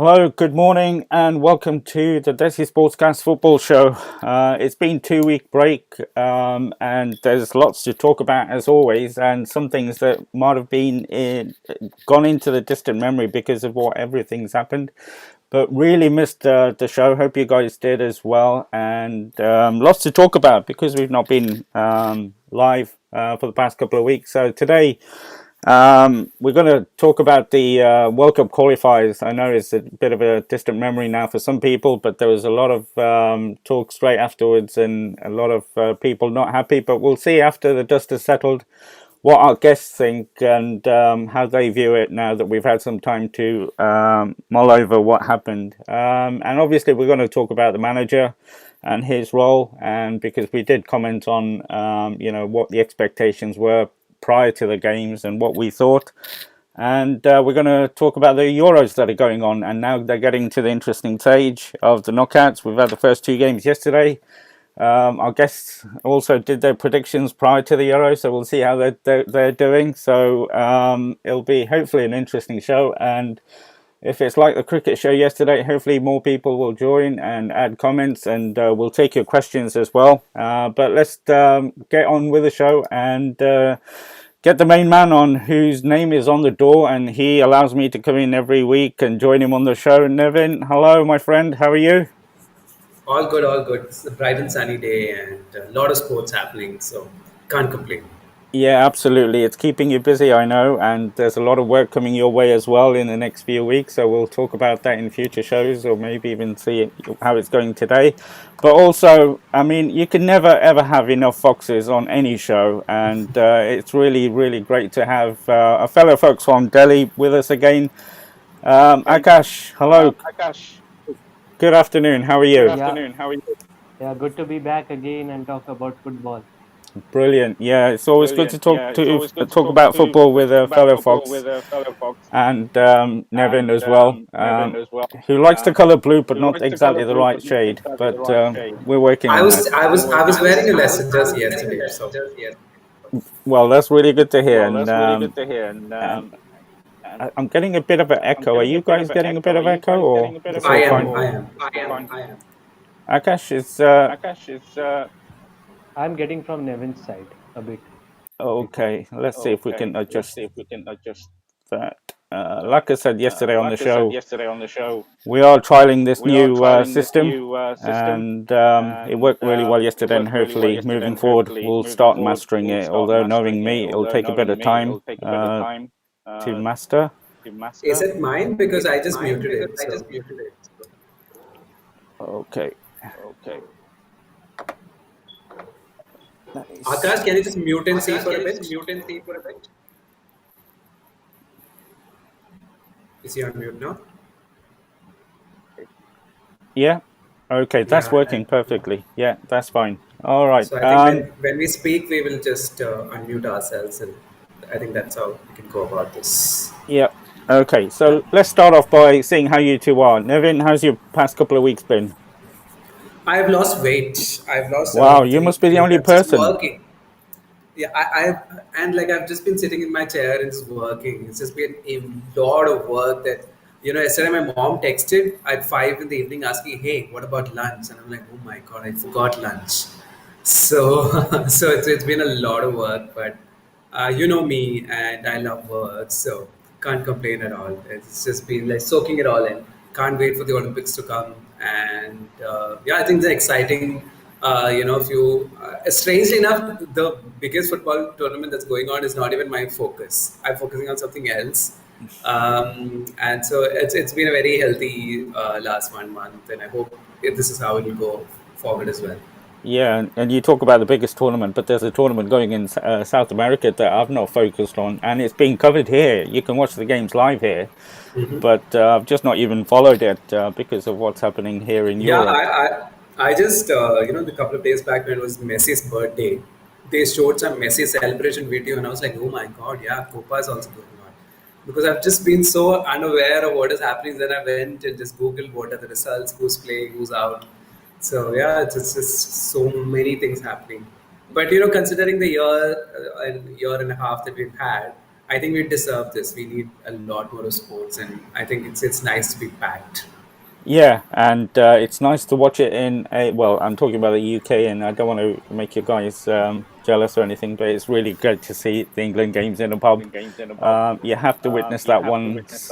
Hello, good morning, and welcome to the Desi Sportscast Football Show. It's been 2 week break, and there's lots to talk about as always, and some things that might have gone into the distant memory because of what everything's happened. But really missed the show. Hope you guys did as well, and lots to talk about because we've not been live for the past couple of weeks. So today. We're going to talk about the World Cup qualifiers. I know it's a bit of a distant memory now for some people, but there was a lot of talk straight afterwards and a lot of people not happy. But we'll see after the dust has settled what our guests think and how they view it now that we've had some time to mull over what happened. And obviously, we're going to talk about the manager and his role, and because we did comment on what the expectations were prior to the games and what we thought. And we're going to talk about the Euros that are going on, and now they're getting to the interesting stage of the knockouts. We've had the first two games yesterday. Our guests also did their predictions prior to the Euros, so we'll see how they're doing. So it'll be hopefully an interesting show, and if it's like the cricket show yesterday, hopefully more people will join and add comments, and we'll take your questions as well. But let's get on with the show and get the main man on, whose name is on the door, and he allows me to come in every week and join him on the show. Nevin, hello, my friend. How are you? All good, all good. It's a bright and sunny day and a lot of sports happening, so can't complain. Yeah, absolutely. It's keeping you busy, I know, and there's a lot of work coming your way as well in the next few weeks. So we'll talk about that in future shows, or maybe even see how it's going today. But also, I mean, you can never ever have enough foxes on any show, and it's really, really great to have a fellow folks from Delhi with us again. Akash, hello. Akash, Good afternoon. How are good you? Yeah, afternoon. How are you? Yeah, good to be back again and talk about football. Brilliant. Yeah, it's always good to Brilliant. Yeah, it's always good to talk about football with talk a about fellow football fox. with a fellow Fox And Nevin and as well, Nevin as well, who likes the color blue, but who not likes the color exactly the blue right but not shade. exactly the But right shade. we're working I on was that. I was I was wearing a lesson just yesterday, so Well, that's really good to hear. Well, that's really good to hear. And And I'm getting a bit of an I'm echo. Are getting a you bit of guys an getting a echo. bit Are of you echo, guys or getting a bit of it's I all echo? am, fine? I Or am. I am. Akash, is Akash is. I'm getting from Nevin's side a bit. okay. Let's see if we Okay, can let's adjust see if we can adjust that. Like I said yesterday on the Like I said show, yesterday on the show, we are trialing this we are new trialing this system, new system, and it and worked really well it yesterday. And worked really well hopefully, yesterday. moving And forward, hopefully, we'll moving start forward, mastering we'll it. start Although knowing mastering it. me, it'll Although take a bit knowing of me, time it'll take a bit of time to master. to Is master. it mine? Because I just Mine muted because it. I So just muted it. Okay. Okay. Nice. Akash, can you just mute and see Akash, for can a you just bit? mute and see for a bit? Is he on mute now? Yeah. Okay, that's Yeah. working perfectly. Yeah, that's fine. All right. So I think when we speak, we will just unmute ourselves, and I think that's how we can go about this. Yeah. Okay. So let's start off by seeing how you two are. Nevin, how's your past couple of weeks been? I've lost weight. I've lost Wow, around you three must be the kg. only I'm just person. working. Yeah, and like I've just been sitting in my chair and just working. It's just been a lot of work that yesterday my mom texted at 5 in the evening asking, "Hey, what about lunch?" And I'm like, "Oh my god, I forgot lunch." So so it's been a lot of work, but you know me, and I love work, so can't complain at all. It's just been like soaking it all in. Can't wait for the Olympics to come, and yeah, I think it's exciting. Few strangely enough, the biggest football tournament that's going on is not even my focus. I'm focusing on something else, and so it's been a very healthy last 1 month, and I hope this is how it will go forward as well. Yeah, and you talk about the biggest tournament, but there's a tournament going in South America that I've not focused on, and it's being covered here. You can watch the games live here, but I've just not even followed it because of what's happening here in Yeah, Europe. I just the couple of days back when it was Messi's birthday, they showed some Messi celebration video, and I was like, oh my god, yeah, Copa is also going on. Because I've just been so unaware of what is happening. Then I went and just googled what are the results, who's playing, who's out. So yeah, it's just so many things happening. But considering the year and year and a half that we've had, I think we deserve this. We need a lot more of sports, and I think it's nice to be packed. Yeah, and it's nice to watch it in a, well, I'm talking about the UK, and I don't want to make you guys jealous or anything, but it's really great to see the England games in a pub. You have to witness that once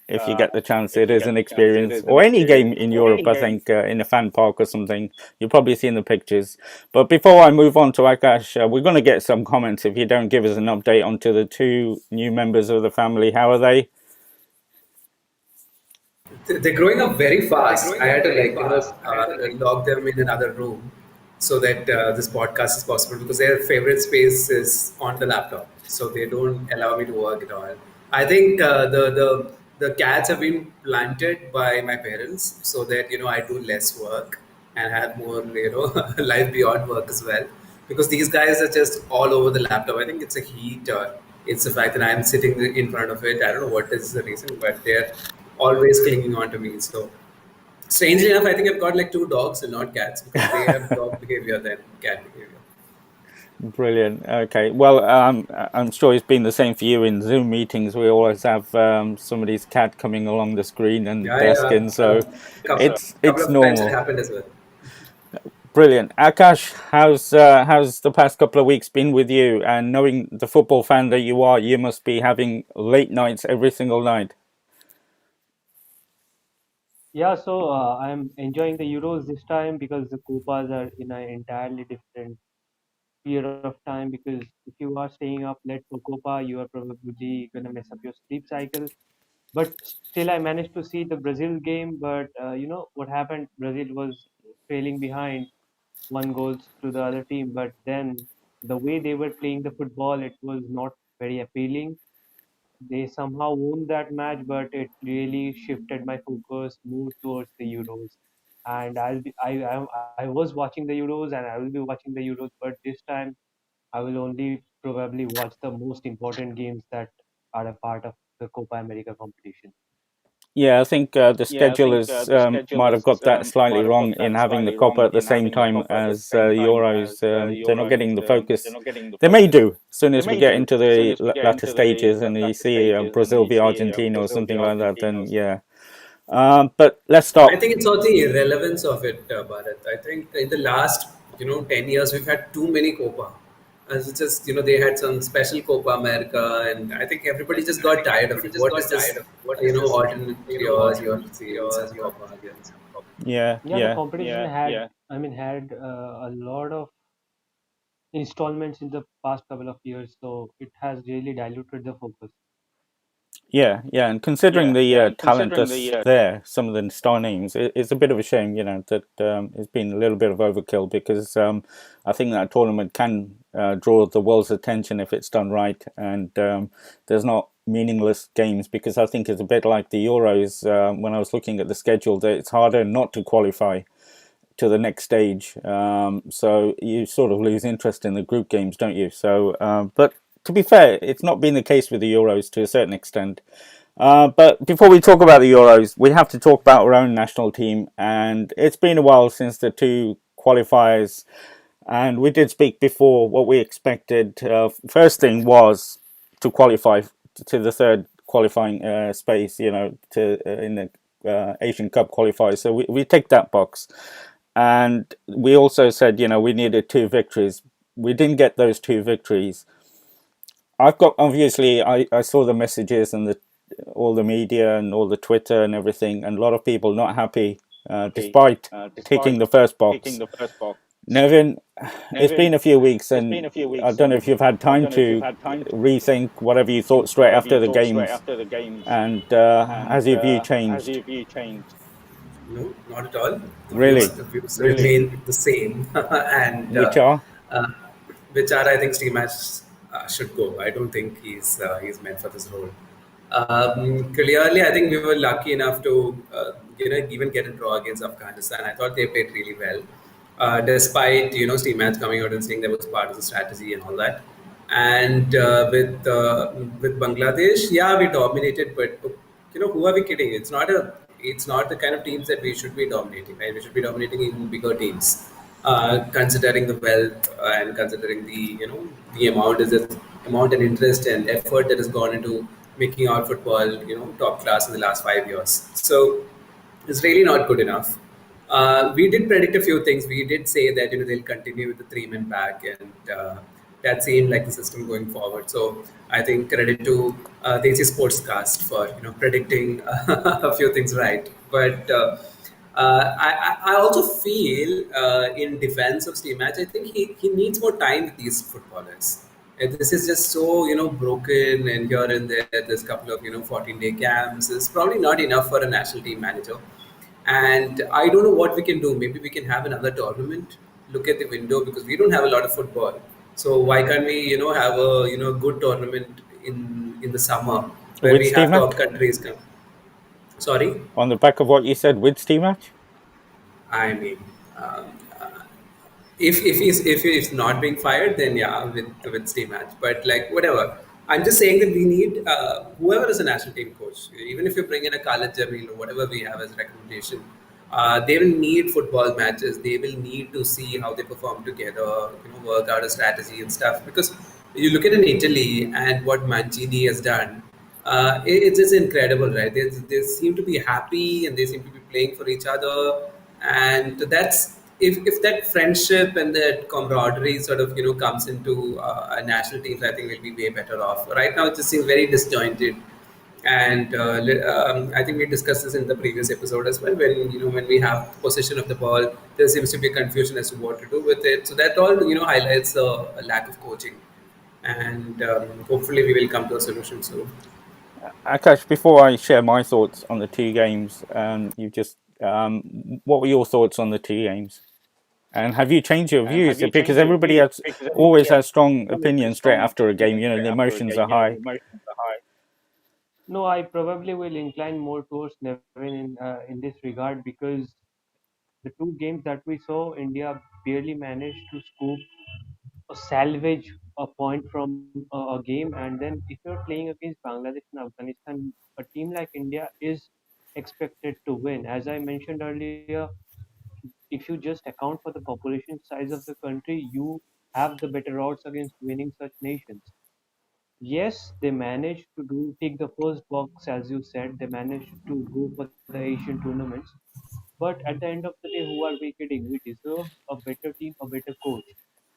if you get the chance. It is an experience, or any game in Europe, I think, in a fan park or something. You've probably seen the pictures. But before I move on to Akash, we're going to get some comments if you don't give us an update onto the two new members of the family. How are they? They're growing up very fast. I had to log them in another room so that this podcast is possible because their favorite space is on the laptop, so they don't allow me to work at all. I think the cats have been planted by my parents so that I do less work and have more life beyond work as well, because these guys are just all over the laptop. I think it's a heat or it's the fact that I'm sitting in front of it. I don't know what is the reason, but they're always clinging on to me. So strangely enough, I think I've got like two dogs and not cats because they have dog behavior than cat behavior. Brilliant. Okay. Well, I'm sure it's been the same for you in Zoom meetings. We always have somebody's cat coming along the screen and Yeah, yeah. desking, so Couple it's of times it normal. happened as well. Brilliant. Akash, how's the past couple of weeks been with you? And knowing the football fan that you are, you must be having late nights every single night. Yeah, so I'm enjoying the Euros this time because the Copas are in an entirely different period of time. Because if you are staying up late for Copa, you are probably gonna mess up your sleep cycle. But still, I managed to see the Brazil game. But you know what happened? Brazil was trailing behind one goals to the other team. But then the way they were playing the football, it was not very appealing. They somehow won that match, but it really shifted my focus more towards the Euros. And I was watching the Euros and I will be watching the Euros, but this time I will only probably watch the most important games that are a part of the Copa America competition. Yeah, I think the schedulers might have got that slightly wrong in having the Copa at the same time as Euros. They're not getting the focus. They may do as soon as we get into the latter stages and you see Brazil v Argentina or something like that. Then yeah, but let's I stop. think it's all the irrelevance of it, Bharat. I think in the last 10 years we've had too many Copa. As it's just they had some special Copa America, and I think everybody just got tired of it. What is this? Alternate years and Copa again. Yeah, Yeah, the yeah. competition had a lot of installments in the past couple of years, so it has really diluted the focus. Yeah, yeah, and considering the talent that's there, some of the star names, it's a bit of a shame, that it's been a little bit of overkill because I think that tournament can draw the world's attention if it's done right, and there's not meaningless games because I think it's a bit like the Euros. When I was looking at the schedule, that it's harder not to qualify to the next stage. So you sort of lose interest in the group games, don't you? So, but to be fair, it's not been the case with the Euros to a certain extent. But before we talk about the Euros, we have to talk about our own national team. And it's been a while since the two qualifiers. And we did speak before what we expected. First thing was to qualify to the third qualifying space, to in the Asian Cup qualifiers. So we ticked that box. And we also said, we needed two victories. We didn't get those two victories. I've got, obviously, I saw the messages and all the media and all the Twitter and everything, and a lot of people not happy despite ticking the first box. Nevin, it's been a few weeks, and I don't know if you've had time to rethink whatever you thought straight after the games, and has your view changed? No, not at all. Really? The views remain the same, and Which are? uh, which are I think Steve Match should go. I don't think he's meant for this role. Clearly, I think we were lucky enough to even get a draw against Afghanistan. I thought they played really well, despite Steve Match coming out and saying that was part of the strategy and all that. And with Bangladesh, yeah, we dominated, but who are we kidding? It's not the kind of teams that we should be dominating, right? We should be dominating even bigger teams, considering the wealth and considering the amount is just amount and interest and effort that has gone into making our football, top class in the last 5 years. So it's really not good enough. We did predict a few things. We did say that they'll continue with the three-man back, and that seemed like the system going forward. So I think credit to Desi Sportscast for predicting a few things right. But I also feel in defense of Steve Match, I think he needs more time with these footballers. And this is just so broken, and here and there there's a couple of 14-day camps. It's probably not enough for a national team manager. And I don't know what we can do. Maybe we can have another tournament. Look at the window because we don't have a lot of football. So why can't we have a good tournament in the summer where With we Steve have top Mac, countries come? Sorry. on the back of what you said, with Steve Mac. I mean, um, if he's not being fired, then yeah, with Steve Match. But like whatever, I'm just saying that we need whoever is a national team coach, even if you bring in a Khalid Jamil or whatever we have as recommendation, they will need football matches. They will need to see how they perform together, work out a strategy and stuff. Because you look at in Italy and what Mancini has done, it's just incredible, right? They seem to be happy and they seem to be playing for each other, and that's if that friendship and that camaraderie sort of comes into a national teams, I think we'll be way better off. Right now, it just seems very disjointed, and I think we discussed this in the previous episode as well. When we have possession of the ball, there seems to be confusion as to what to do with it. So that all highlights a lack of coaching, and hopefully we will come to a solution soon. Akash, before I share my thoughts on the two games, you just what were your thoughts on the two games? And have you changed your views? Because everybody has always has strong opinions straight after a game. The emotions are high. No, I probably will incline more towards Nevin in this regard because the two games that we saw, India barely managed to scoop or salvage a point from a game, and then if you're playing against Bangladesh and Afghanistan, a team like India is expected to win. As I mentioned earlier, if you just account for the population size of the country, you have the better odds against winning such nations. Yes, they managed to do take the first box, as you said. They managed to go for the Asian tournaments. But at the end of the day, who are we kidding? We deserve a better team, a better coach.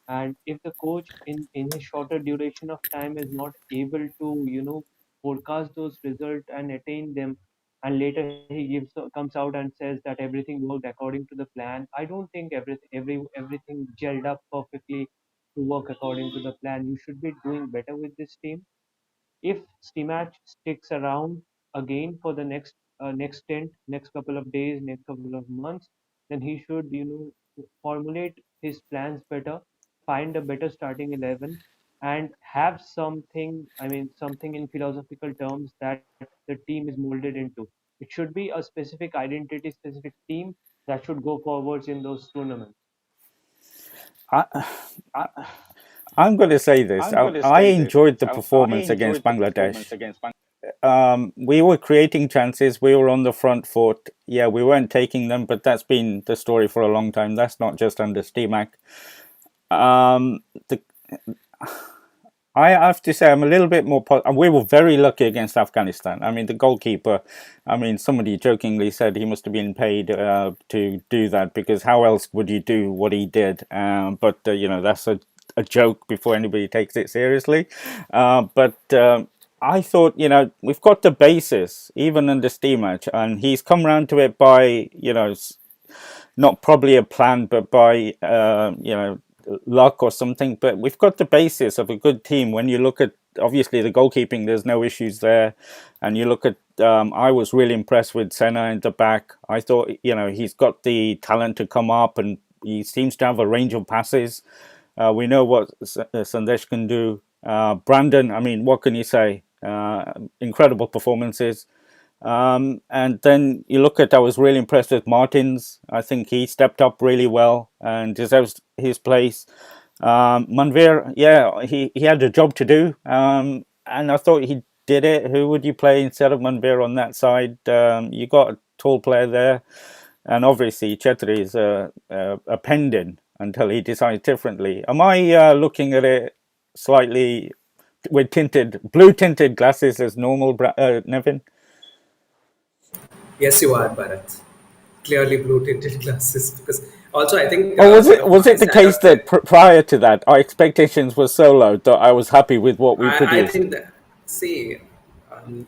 And if the coach in his shorter duration of time is not able to, forecast those results and attain them, and later he comes out and says that everything worked according to the plan, I don't think everything gelled up perfectly to work according to the plan. You should be doing better with this team. If Stimac sticks around again for the next stint, next couple of days, next couple of months, then he should formulate his plans better, find a better starting 11, and have something. I mean, something in philosophical terms that the team is molded into. It should be a specific identity, specific team that should go forwards in those tournaments. I, I'm going to say this. I enjoyed the performance against Bangladesh. We were creating chances. We were on the front foot. Yeah, we weren't taking them, but that's been the story for a long time. That's not just under Stimac. The I have to say I'm a little bit more. We were very lucky against Afghanistan. I mean, the goalkeeper. I mean, somebody jokingly said he must have been paid to do that because how else would you do what he did? But that's a joke before anybody takes it seriously. But I thought we've got the basis even in the steam match, and he's come round to it by not probably a plan, but by luck or something. But we've got the basis of a good team. When you look at obviously the goalkeeping, there's no issues there, and you look at. I was really impressed with Senna in the back. I thought he's got the talent to come up, and he seems to have a range of passes. We know what Sandesh can do. Brandon, I mean, what can you say? Incredible performances. And then you look at, I was really impressed with Martins. I think he stepped up really well and deserves his place. Manvir, yeah, he had a job to do. And I thought he did it. Who would you play instead of Manvir on that side? You got a tall player there. And obviously, Chetri is a pendant until he decides differently. Am I looking at it slightly with tinted blue tinted glasses as normal, Nevin? Yes, you are, Bharat. Clearly blue tinted glasses. Because also, I think Or sort of was my it the case setup that that prior to that our expectations were so low that I was happy with what we I produced? think that, see,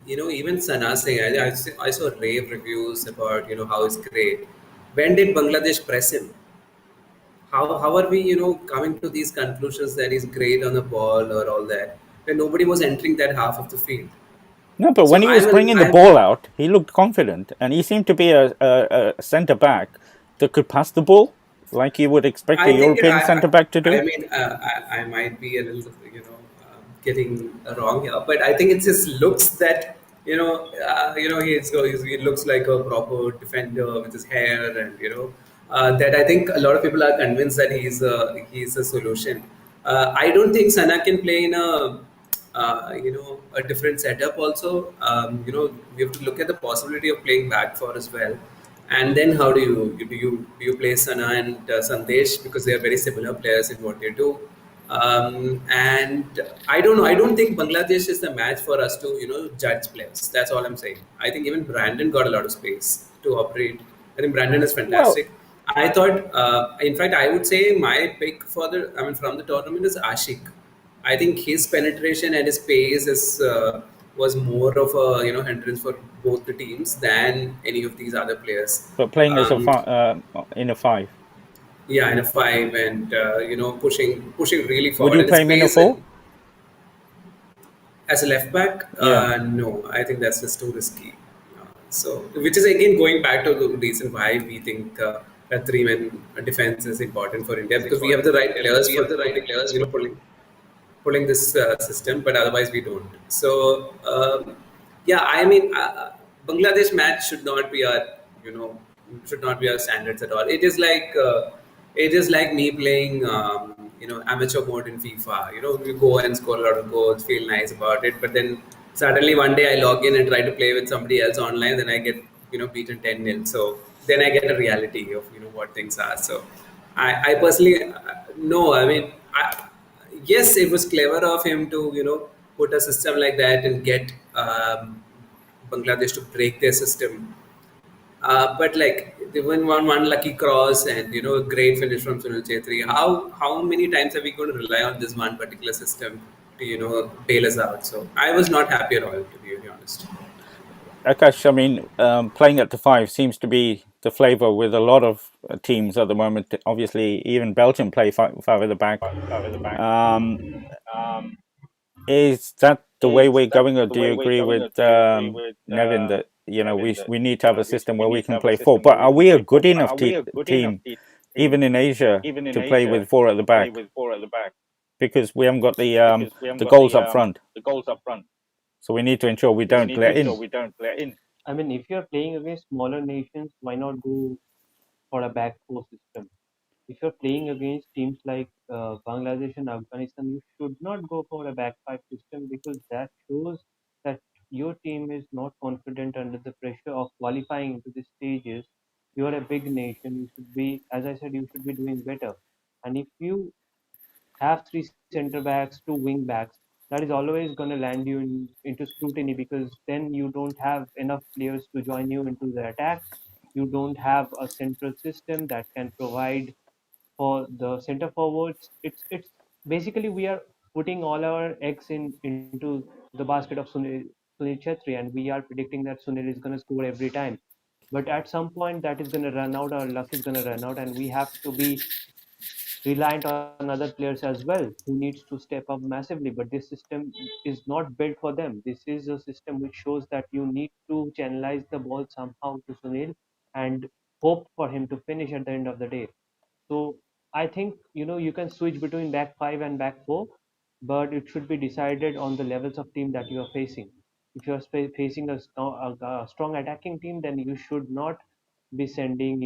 even Sana Singh, I saw rave reviews about, how it's great. When did Bangladesh press him? How are we, coming to these conclusions that he's great on the ball or all that, when nobody was entering that half of the field? No, but when So he was bringing the I'm, ball out, he looked confident, and he seemed to be a centre back that could pass the ball like you would expect a I think European centre back to I do. mean I might be a little getting wrong here, but I think it's his looks that he looks like a proper defender with his hair and that I think a lot of people are convinced that he's a solution. I don't think Sana can play in a different setup also. We have to look at the possibility of playing back four as well. And then how do you play Sana and Sandesh, because they are very similar players in what they do. And I don't know. I don't think Bangladesh is the match for us to judge players. That's all I'm saying. I think even Brandon got a lot of space to operate. I think Brandon is Well, fantastic. I thought, in fact, I would say my pick from the tournament is Ashik. I think his penetration and his pace was more of a hindrance for both the teams than any of these other players. but playing as Um, in a five, yeah, in a five, and pushing really would forward, you and his play him in a pace four? as a left back, Yeah, no, I think that's just too risky. So, which is again going back to the reason why we think a three-man defense is important for India, because we have the right players for pulling this system, but otherwise we don't. So yeah, I mean, Bangladesh match you know, should not be our standards at all. It is like me playing, amateur mode in FIFA. You go and score a lot of goals, feel nice about it, but then suddenly one day I log in and try to play with somebody else online, then I get beaten 10-0. So then I get a reality of what things are. So I personally no. I mean, yes, it was clever of him to put a system like that and get Bangladesh to break their system. But like they won one lucky cross and a great finish from Sunil Chetri. How many times are we going to rely on this one particular system to bail us out? So I was not happy at all, to be very honest. Akash. I mean, playing at the five seems to be the flavour with a lot of teams at the moment. Obviously, even Belgium play five at the back. Um, is that the way we're going, or do you agree with Nevin that we need to have a system where we can play four? But are we a good enough team, even in Asia, to play with four at the back? Because we haven't got the goals up front, so we need to ensure we don't let in. I mean, if you're playing against smaller nations, why not go for a back four system? If you're playing against teams like Bangladesh and Afghanistan, you should not go for a back five system, because that shows that your team is not confident under the pressure of qualifying into the stages. You are a big nation. You should be, as I said, you should be doing better. And if you have three center backs, two wing backs, that is always going to land you into scrutiny, because then you don't have enough players to join you into the attack. You don't have a central system that can provide for the center forwards. It's basically we are putting all our eggs into the basket of Sunil Chetri, and we are predicting that Sunil is going to score every time. But at some point, that is going to run out. Our luck is going to run out, and we have to be reliant on other players as well, who needs to step up massively. But this system is not built for them. This is a system which shows that you need to channelize the ball somehow to Sunil and hope for him to finish at the end of the day. So I think you can switch between back five and back four, but it should be decided on the levels of team that you are facing. If you are facing a strong attacking team, then you should not be sending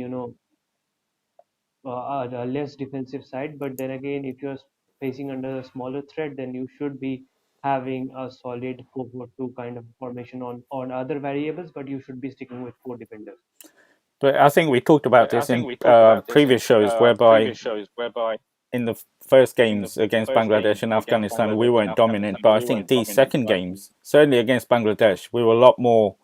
a less defensive side. But then again, if you're facing under a smaller threat, then you should be having a solid 4-4-2 kind of formation on other variables, but you should be sticking with four defenders. But I think we talked about this in previous shows, whereby in the first games against Bangladesh and Afghanistan, we weren't dominant, but I think these second games, certainly against Bangladesh, we were a lot more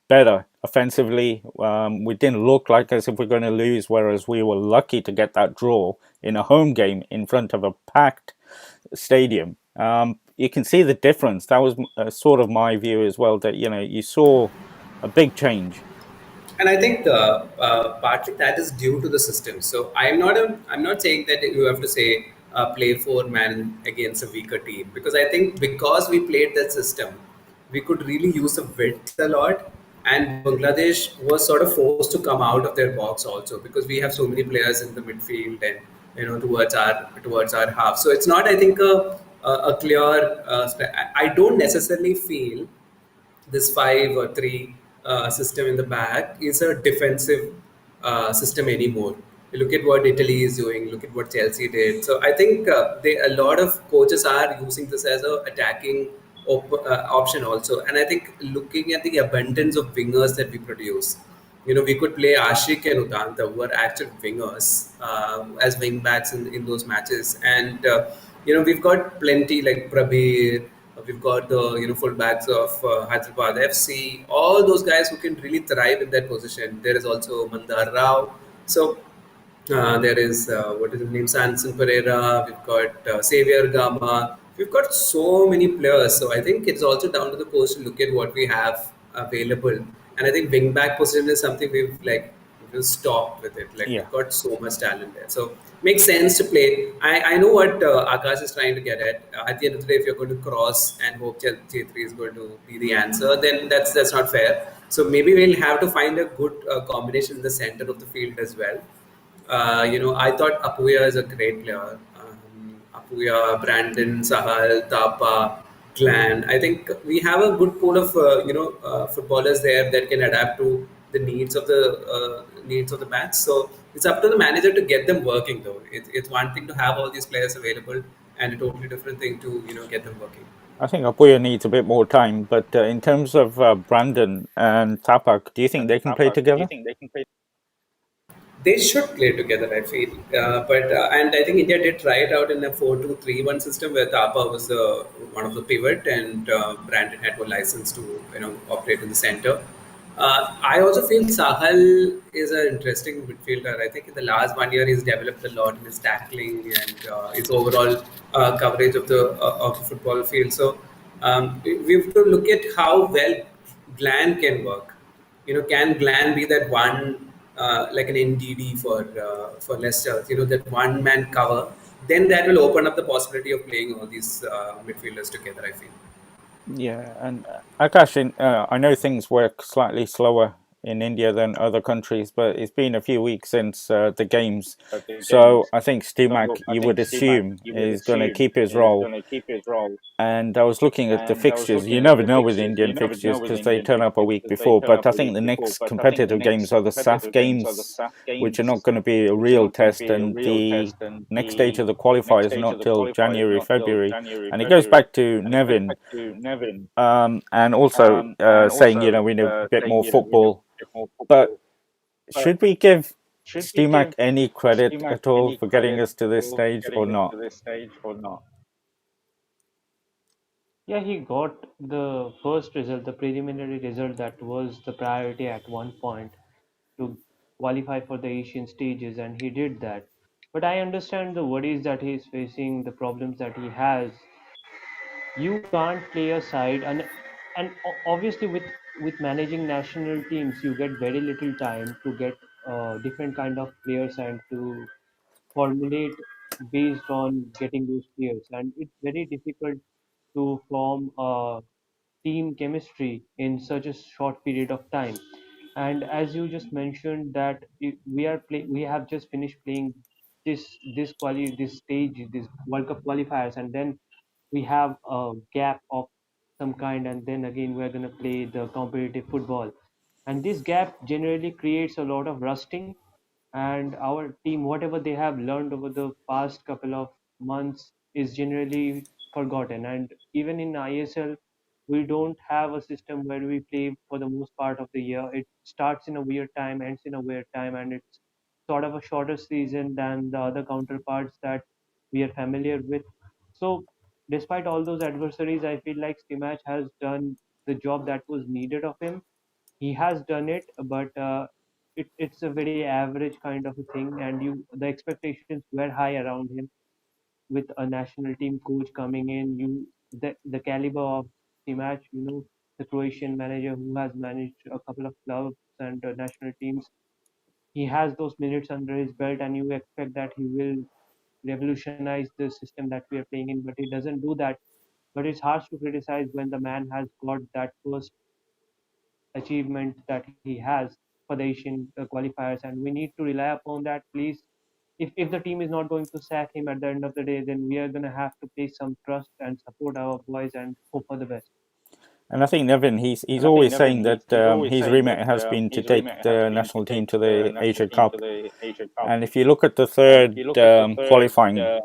better offensively. We didn't look like as if we're going to lose, whereas we were lucky to get that draw in a home game in front of a packed stadium. You can see the difference. That was sort of my view as well. That you saw a big change. And I think partly that is due to the system. So I'm not saying that you have to say play four man against a weaker team, because I think because we played that system, we could really use the width a lot. And Bangladesh was sort of forced to come out of their box also, because we have so many players in the midfield and towards our half. So it's not, I think, a clear. I don't necessarily feel this 5 or 3 system in the back is a defensive system anymore. You look at what Italy is doing. Look at what Chelsea did. So I think a lot of coaches are using this as a attacking option also. And I think looking at the abundance of wingers that we produce, we could play Ashik and Udanta, who are actual wingers, as wing backs in those matches. And, we've got plenty like Prabir, we've got the full backs of Hyderabad FC, all those guys who can really thrive in that position. There is also Mandar Rao. So there is what is his name, Sanson Pereira. We've got Xavier Gama. We've got so many players. So I think it's also down to the coach to look at what we have available. And I think wing back position is something we've stopped with it. Like Yeah, we've got so much talent there. So makes sense to play. I know what Akash is trying to get at. At the end of the day, if you're going to cross and hope Chetri is going to be the answer, then that's not fair. So maybe we'll have to find a good combination in the center of the field as well. I thought Apuya is a great player. Apuya, Brandon, Sahal, Tapa, Glenn. I think we have a good pool of footballers there that can adapt to the needs of the match. So it's up to the manager to get them working. Though it's one thing to have all these players available, and a totally different thing to get them working. I think Apuya needs a bit more time. But in terms of Brandon and Tapak, do you think they can play together? They should play together, I feel. But and I think India did try it out in a 4-2-3-1 system where Thapa was the one of the pivot, and Brandon had a license to operate in the center. I also feel Sahal is an interesting midfielder. I think in the last 1 year he's developed a lot in his tackling and his overall coverage of the football field. So we have to look at how well Glenn can work. Can Glenn be that one, like an NDD for Leicester? That one man cover. Then that will open up the possibility of playing all these midfielders together, I feel. Yeah, and Akash, I know things work slightly slower in India than other countries, but it's been a few weeks since the games. So I think Stimac, you would assume, is going to keep his role. And I was looking at the fixtures. You never know with Indian fixtures because they turn up a week before. But I think the next competitive games are the SAF games, which are not going to be a real test. And the next stage of the qualifiers is not till January, February. And it goes back to Nevin, and also saying, we need a bit more football. But should we give Stimac any credit at all for getting us to this stage or not? Yeah, he got the first result, the preliminary result that was the priority at one point to qualify for the Asian stages, and he did that. But I understand the worries that he is facing, the problems that he has. You can't play a side, and obviously with managing national teams, you get very little time to get different kind of players and to formulate based on getting those players, and it's very difficult to form a team chemistry in such a short period of time. And as you just mentioned that we have just finished playing this stage, this World Cup qualifiers, and then we have a gap of some kind, and then again we're going to play the competitive football, and this gap generally creates a lot of rusting, and our team, whatever they have learned over the past couple of months, is generally forgotten. And even in ISL, we don't have a system where we play for the most part of the year. It starts in a weird time, ends in a weird time, and it's sort of a shorter season than the other counterparts that we are familiar with. So, despite all those adversaries, I feel like Stimac has done the job that was needed of him. He has done it, but it's a very average kind of a thing, and the expectations were high around him with a national team coach coming in. The caliber of the match, the Croatian manager who has managed a couple of clubs and national teams. He has those minutes under his belt, and you expect that he will revolutionize the system that we are playing in, but he doesn't do that. But it's harsh to criticize when the man has got that first achievement that he has for the Asian qualifiers, and we need to rely upon that. Please, if the team is not going to sack him at the end of the day, then we are going to have to place some trust and support our boys and hope for the best. And I think Nevin, he's always saying that his remit has been to take the national team to the Asia Cup. And if you look at the third qualifying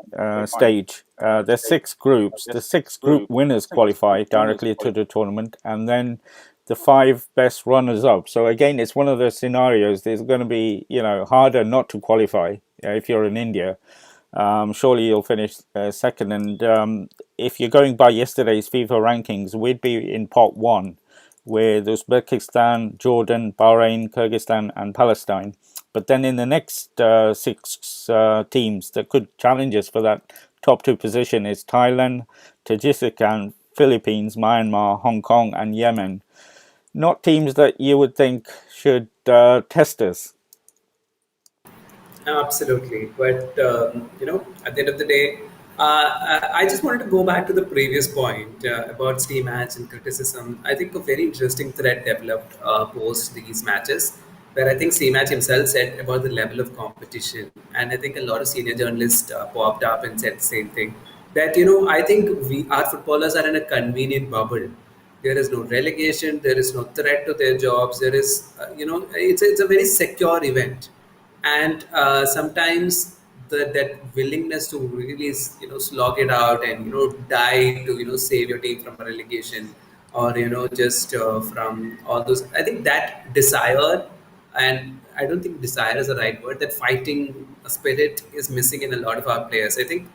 stage, there's six groups. The six group winners qualify directly to the tournament, and then the five best runners-up. So again, it's one of the scenarios. There's going to be, harder not to qualify if you're in India. Surely you'll finish second. And if you're going by yesterday's FIFA rankings, we'd be in pot one, with Uzbekistan, Jordan, Bahrain, Kyrgyzstan, and Palestine. But then in the next six teams that could challenge us for that top two position is Thailand, Tajikistan, Philippines, Myanmar, Hong Kong, and Yemen. Not teams that you would think should test us. Absolutely. But, at the end of the day, I just wanted to go back to the previous point about steam match and criticism. I think a very interesting thread developed post these matches, where I think steam match himself said about the level of competition. And I think a lot of senior journalists popped up and said the same thing. That, I think our footballers are in a convenient bubble. There is no relegation, there is no threat to their jobs, there is, it's a very secure event. And sometimes that willingness to really slog it out and die to save your team from a relegation, or just from all those, I think that desire, and I don't think desire is the right word, that fighting spirit is missing in a lot of our players. I think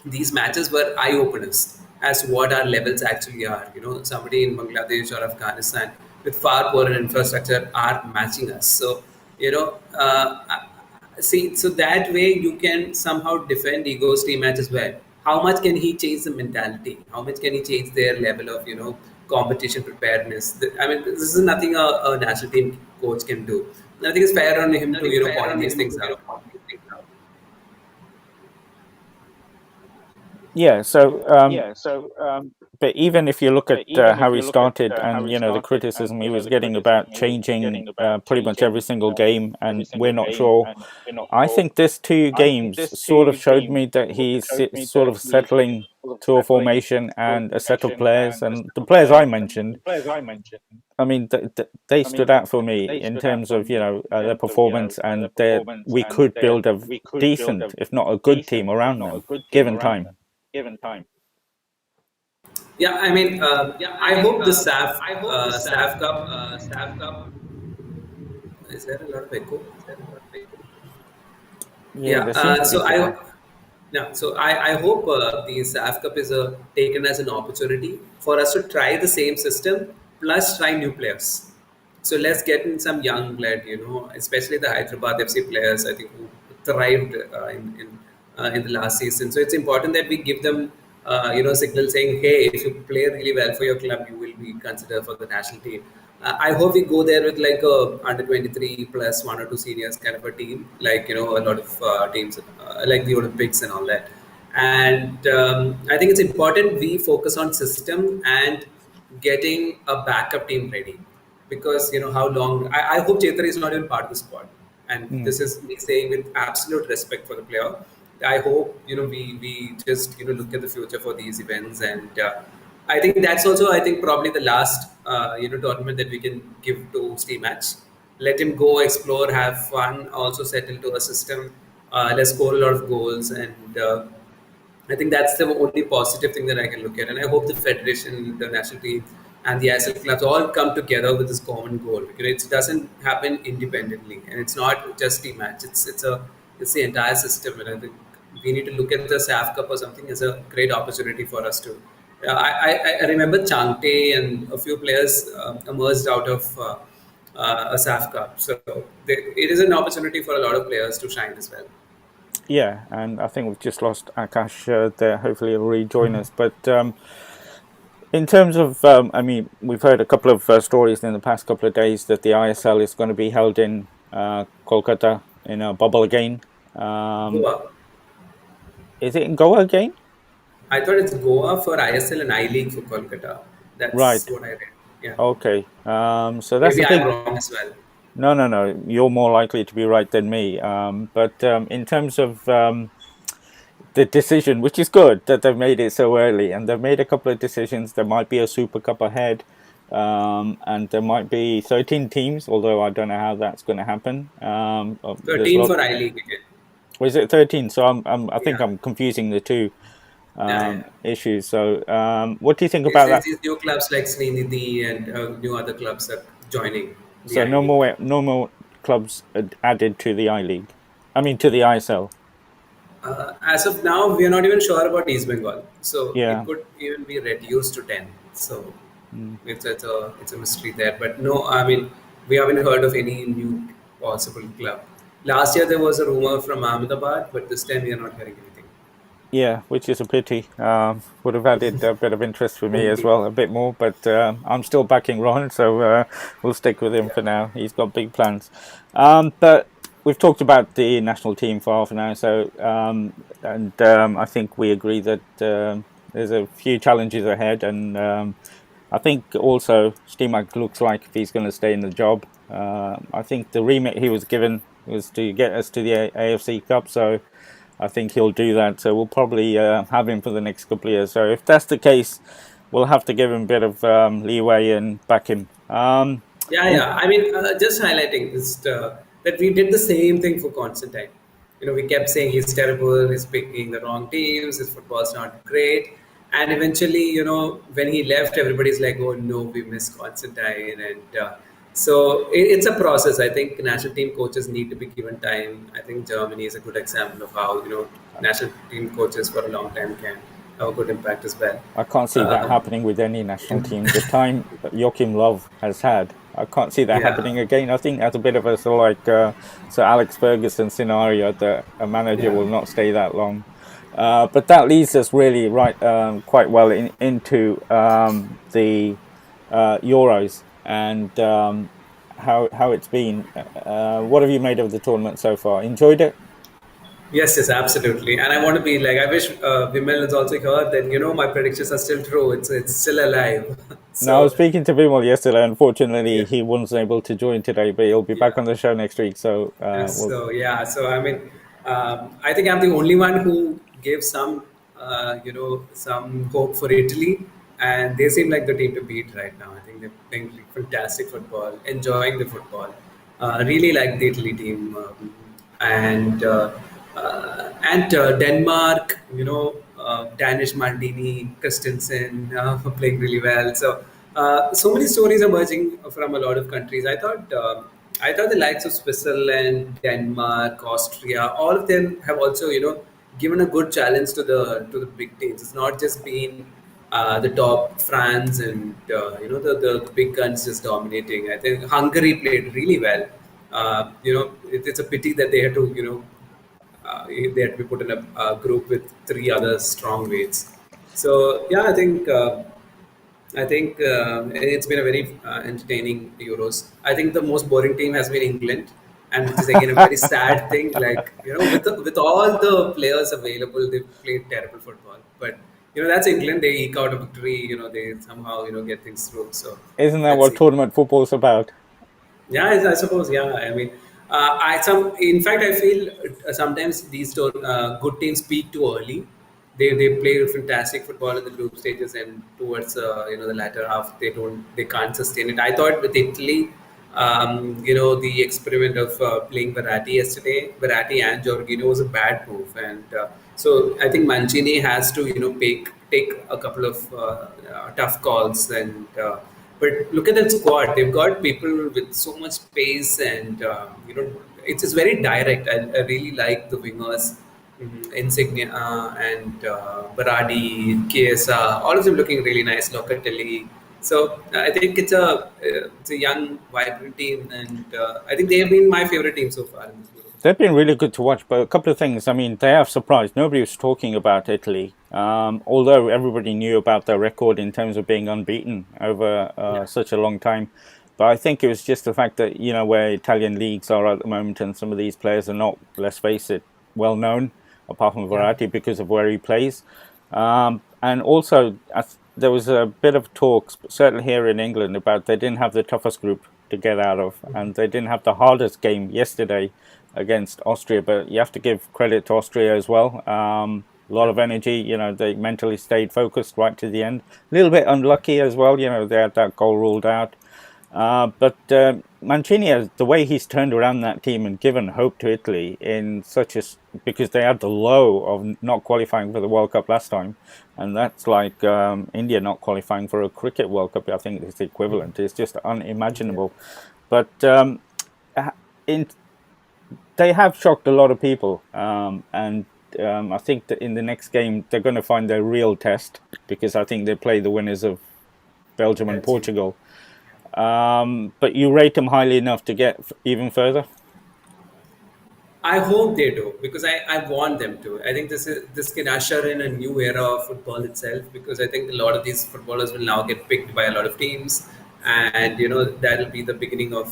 these matches were eye openers as what our levels actually are. Somebody in Bangladesh or Afghanistan with far poorer infrastructure are matching us. So, see, so that way you can somehow defend Ego's team match as well. How much can he change the mentality? How much can he change their level of competition preparedness? I mean, this is nothing a national team coach can do. I think it's fair on him to point these things out. Yeah, so but even if you look at how he started and the criticism he was getting about changing pretty much every single game, and we're not sure. I think this two games sort of showed me that he's sort of settling to a formation and a set of players, and the players I mentioned, I mean, they stood out for me in terms of their performance, and we could build a decent, if not a good team around them, given time. Yeah, I mean, I hope the staff cup. Is there a lot of echo? Yeah, Yeah. there seems to be some. Yeah. So I hope the SAF Cup is taken as an opportunity for us to try the same system plus try new players. So let's get in some young blood, especially the Hyderabad FC players. I think who thrived in the last season. So it's important that we give them signal saying, hey, if you play really well for your club, you will be considered for the national team. I hope we go there with like a under 23 plus one or two seniors kind of a team, like a lot of teams like the Olympics and all that. And I think it's important we focus on system and getting a backup team ready, because how long I hope Chetari is not even part of the squad, and this is me saying with absolute respect for the player. I hope we just look at the future for these events, and I think that's also, I think, probably the last tournament that we can give to Steam Match. Let him go explore, have fun, also settle to a system. Let's score a lot of goals, and I think that's the only positive thing that I can look at. And I hope the federation, the national team, and the ISL clubs all come together with this common goal. Because it doesn't happen independently, and it's not just Team Match. It's the entire system, and I think we need to look at the SAF Cup or something as a great opportunity for us to. I remember Changte and a few players emerged out of a SAF Cup. So it is an opportunity for a lot of players to shine as well. Yeah, and I think we've just lost Akash there. Hopefully, he'll rejoin us. But in terms of, I mean, we've heard a couple of stories in the past couple of days that the ISL is going to be held in Kolkata in a bubble again. Um, Goa. is it in Goa again? I thought it's Goa for ISL and I League for Kolkata. That's Right. what I read. Yeah. Okay. So that's Maybe a I'm big. wrong as well. No, no, no. You're more likely to be right than me. But in terms of the decision, which is good that they've made it so early, and they've made a couple of decisions. There might be a Super Cup ahead, and there might be 13 teams. Although I don't know how that's going to happen. There's a 13 lot. for I League again. Was it 13? So I think Yeah. I'm confusing the two Yeah, yeah. issues. So what do you think about It's that? these new clubs like Srinidhi and new other clubs are joining the So I League. no more clubs added to the I League. I mean to the ISL. As of now, we are not even sure about East Bengal. So it Yeah. could even be reduced to 10. So Mm. it's a mystery there. But no, I mean, we haven't heard of any new possible club. Last year there was a rumor from Ahmedabad, but this time we are not hearing anything. Yeah, which is a pity. Would have added a bit of interest for me Home as team. well, a bit more. But I'm still backing Ron, so we'll stick with him Yeah. for now. He's got big plans. But we've talked about the national team for half an hour, so and I think we agree that there's a few challenges ahead, and I think also Stimac looks like if he's going to stay in the job. I think the remit he was given was to get us to the AFC Cup, so I think he'll do that. So we'll probably have him for the next couple of years. So if that's the case, we'll have to give him a bit of leeway and back him. Yeah, In yeah. I mean, just highlighting this that we did the same thing for Constantine. We kept saying he's terrible, he's picking the wrong teams, his football's not great, and eventually, when he left, everybody's like, "Oh no, we miss Constantine," and so it's a process. I think national team coaches need to be given time. I think Germany is a good example of how national team coaches for a long time can have a good impact as well. I can't see that Um, happening with any national team. The time Joachim Löw has had, I can't see that yeah, happening again. I think that's a bit of a sort of like Sir Alex Ferguson scenario that a manager yeah. will not stay that long. But that leads us really right quite well into the Euros and how it's been. What have you made of the tournament so far? Enjoyed it? Yes, yes, absolutely. And I want to be like, I wish Vimal is also here. Then my predictions are still true. It's still alive. No, I was So speaking to Vimal yesterday. Unfortunately, yeah, he wasn't able to join today, but he'll be back yeah. on the show next week. So Yes, we'll. so yeah, so I mean, I think I'm the only one who gave some hope for Italy, and they seem like the team to beat right now. I think they're playing fantastic football, enjoying the football. Really like the Italy team, and Denmark. Danish Maldini, Christensen playing really well. So many stories emerging from a lot of countries. I thought the likes of Switzerland, Denmark, Austria, all of them have also, given a good challenge to the big teams. It's not just been the top France and the big guns just dominating. I think Hungary played really well. It's a pity that they had to they had to be put in a group with three other strong weights. So yeah, I think it's been a very entertaining Euros. I think the most boring team has been England, and which is again a very sad thing. Like with all the players available, they've played terrible football. But that's England. They eke out a victory. They somehow get things through. So Isn't that let's what see. tournament football's about? Yeah, I suppose. Yeah, I mean, In fact, I feel sometimes these good teams peak too early. They play fantastic football in the group stages, and towards the latter half, they can't sustain it. I thought with Italy, the experiment of playing Verratti yesterday, Verratti and Jorginho was a bad move, and so I think Mancini has to take a couple of tough calls and. But look at that squad. They've got people with so much pace, and it's very direct. I really like the wingers. Insignia and Baradi, Chiesa, all of them looking really nice. Locatelli. So I think it's a young, vibrant team, and I think they have been my favorite team so far in this Euro. They've been really good to watch, but a couple of things. I mean, they have surprised. Nobody was talking about Italy, although everybody knew about their record in terms of being unbeaten over Yeah, such a long time. But I think it was just the fact that, where Italian leagues are at the moment, and some of these players are not, let's face it, well known, apart from yeah, Verratti, because of where he plays. And also, there was a bit of talks, certainly here in England, about they didn't have the toughest group to get out of, and they didn't have the hardest game yesterday against Austria. But you have to give credit to Austria as well. A lot yeah. of energy. They mentally stayed focused right to the end. A little bit unlucky as well. They had that goal ruled out. But Mancini, the way he's turned around that team and given hope to Italy in because they had the low of not qualifying for the World Cup last time, and that's like India not qualifying for a cricket World Cup. I think it's the equivalent. It's just Yeah. unimaginable. But in they have shocked a lot of people, and I think that in the next game they're going to find their real test, because I think they play the winners of Belgium and Belgium. Portugal. But you rate them highly enough to get even further? I hope they do because I want them to. I think this can usher in a new era of football itself because I think a lot of these footballers will now get picked by a lot of teams, and that'll be the beginning of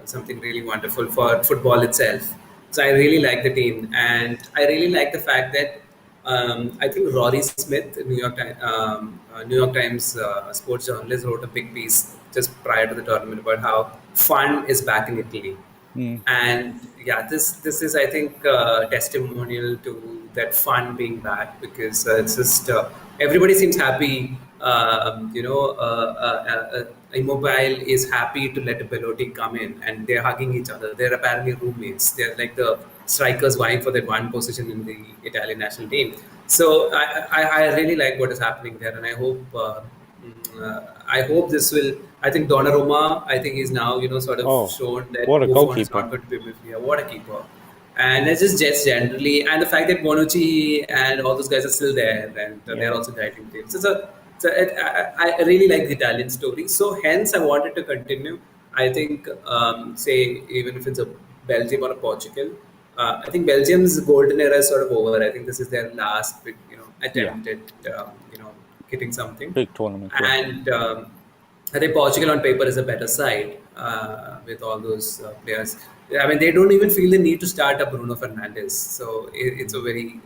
something really wonderful for football itself. So I really like the team, and I really like the fact that I think Rory Smith, New York Times sports journalist, wrote a big piece just prior to the tournament about how fun is back in Italy. Mm. And yeah, this is I think testimonial to that fun being back because it's just everybody seems happy. Immobile is happy to let a Belotti come in, and they're hugging each other. They're apparently roommates. They're like the strikers vying for that one position in the Italian national team. So I really like what is happening there, and I hope this will. I think Donnarumma. I think he's now sort of Oh, shown what that a Buffon is goalkeeper! not going to be with you. What a keeper! And it's just generally, and the fact that Bonucci and all those guys are still there, and they're Yeah, also guiding teams. I really like the Italian story. So hence, I wanted to continue. I think, say, even if it's a Belgium or a Portugal, I think Belgium's golden era is sort of over. I think this is their last big, yeah, attempt at, getting something. big tournament. Yeah, And I think Portugal on paper is a better side with all those players. I mean, they don't even feel the need to start up Bruno Fernandes. So it's a very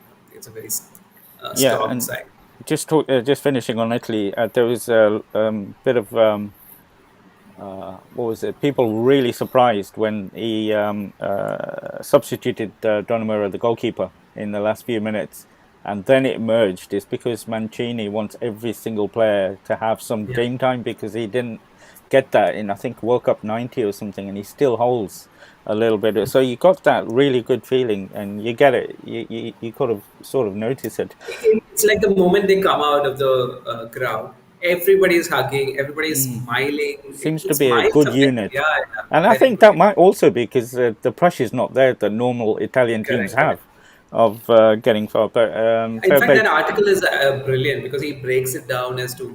yeah, strong and side. just finishing on Italy, there was a bit of what was it? People were really surprised when he substituted Donnarumma, the goalkeeper, in the last few minutes, and then it emerged. It's because Mancini wants every single player to have some Yeah. game time, because he didn't get that in, I think, World Cup '90 or something, and he still holds a little bit. So you got that really good feeling, and you get it. You could have sort of notice it. It's like the moment they come out of the crowd, everybody is hugging, everybody is Mm. smiling. Seems to It's be a miles good away. unit. Yeah, yeah, And I very think good. that might also be because the pressure's not there that normal Italian teams Correct, correct. have of getting far. But In fair fact, play. that article is brilliant because he breaks it down as to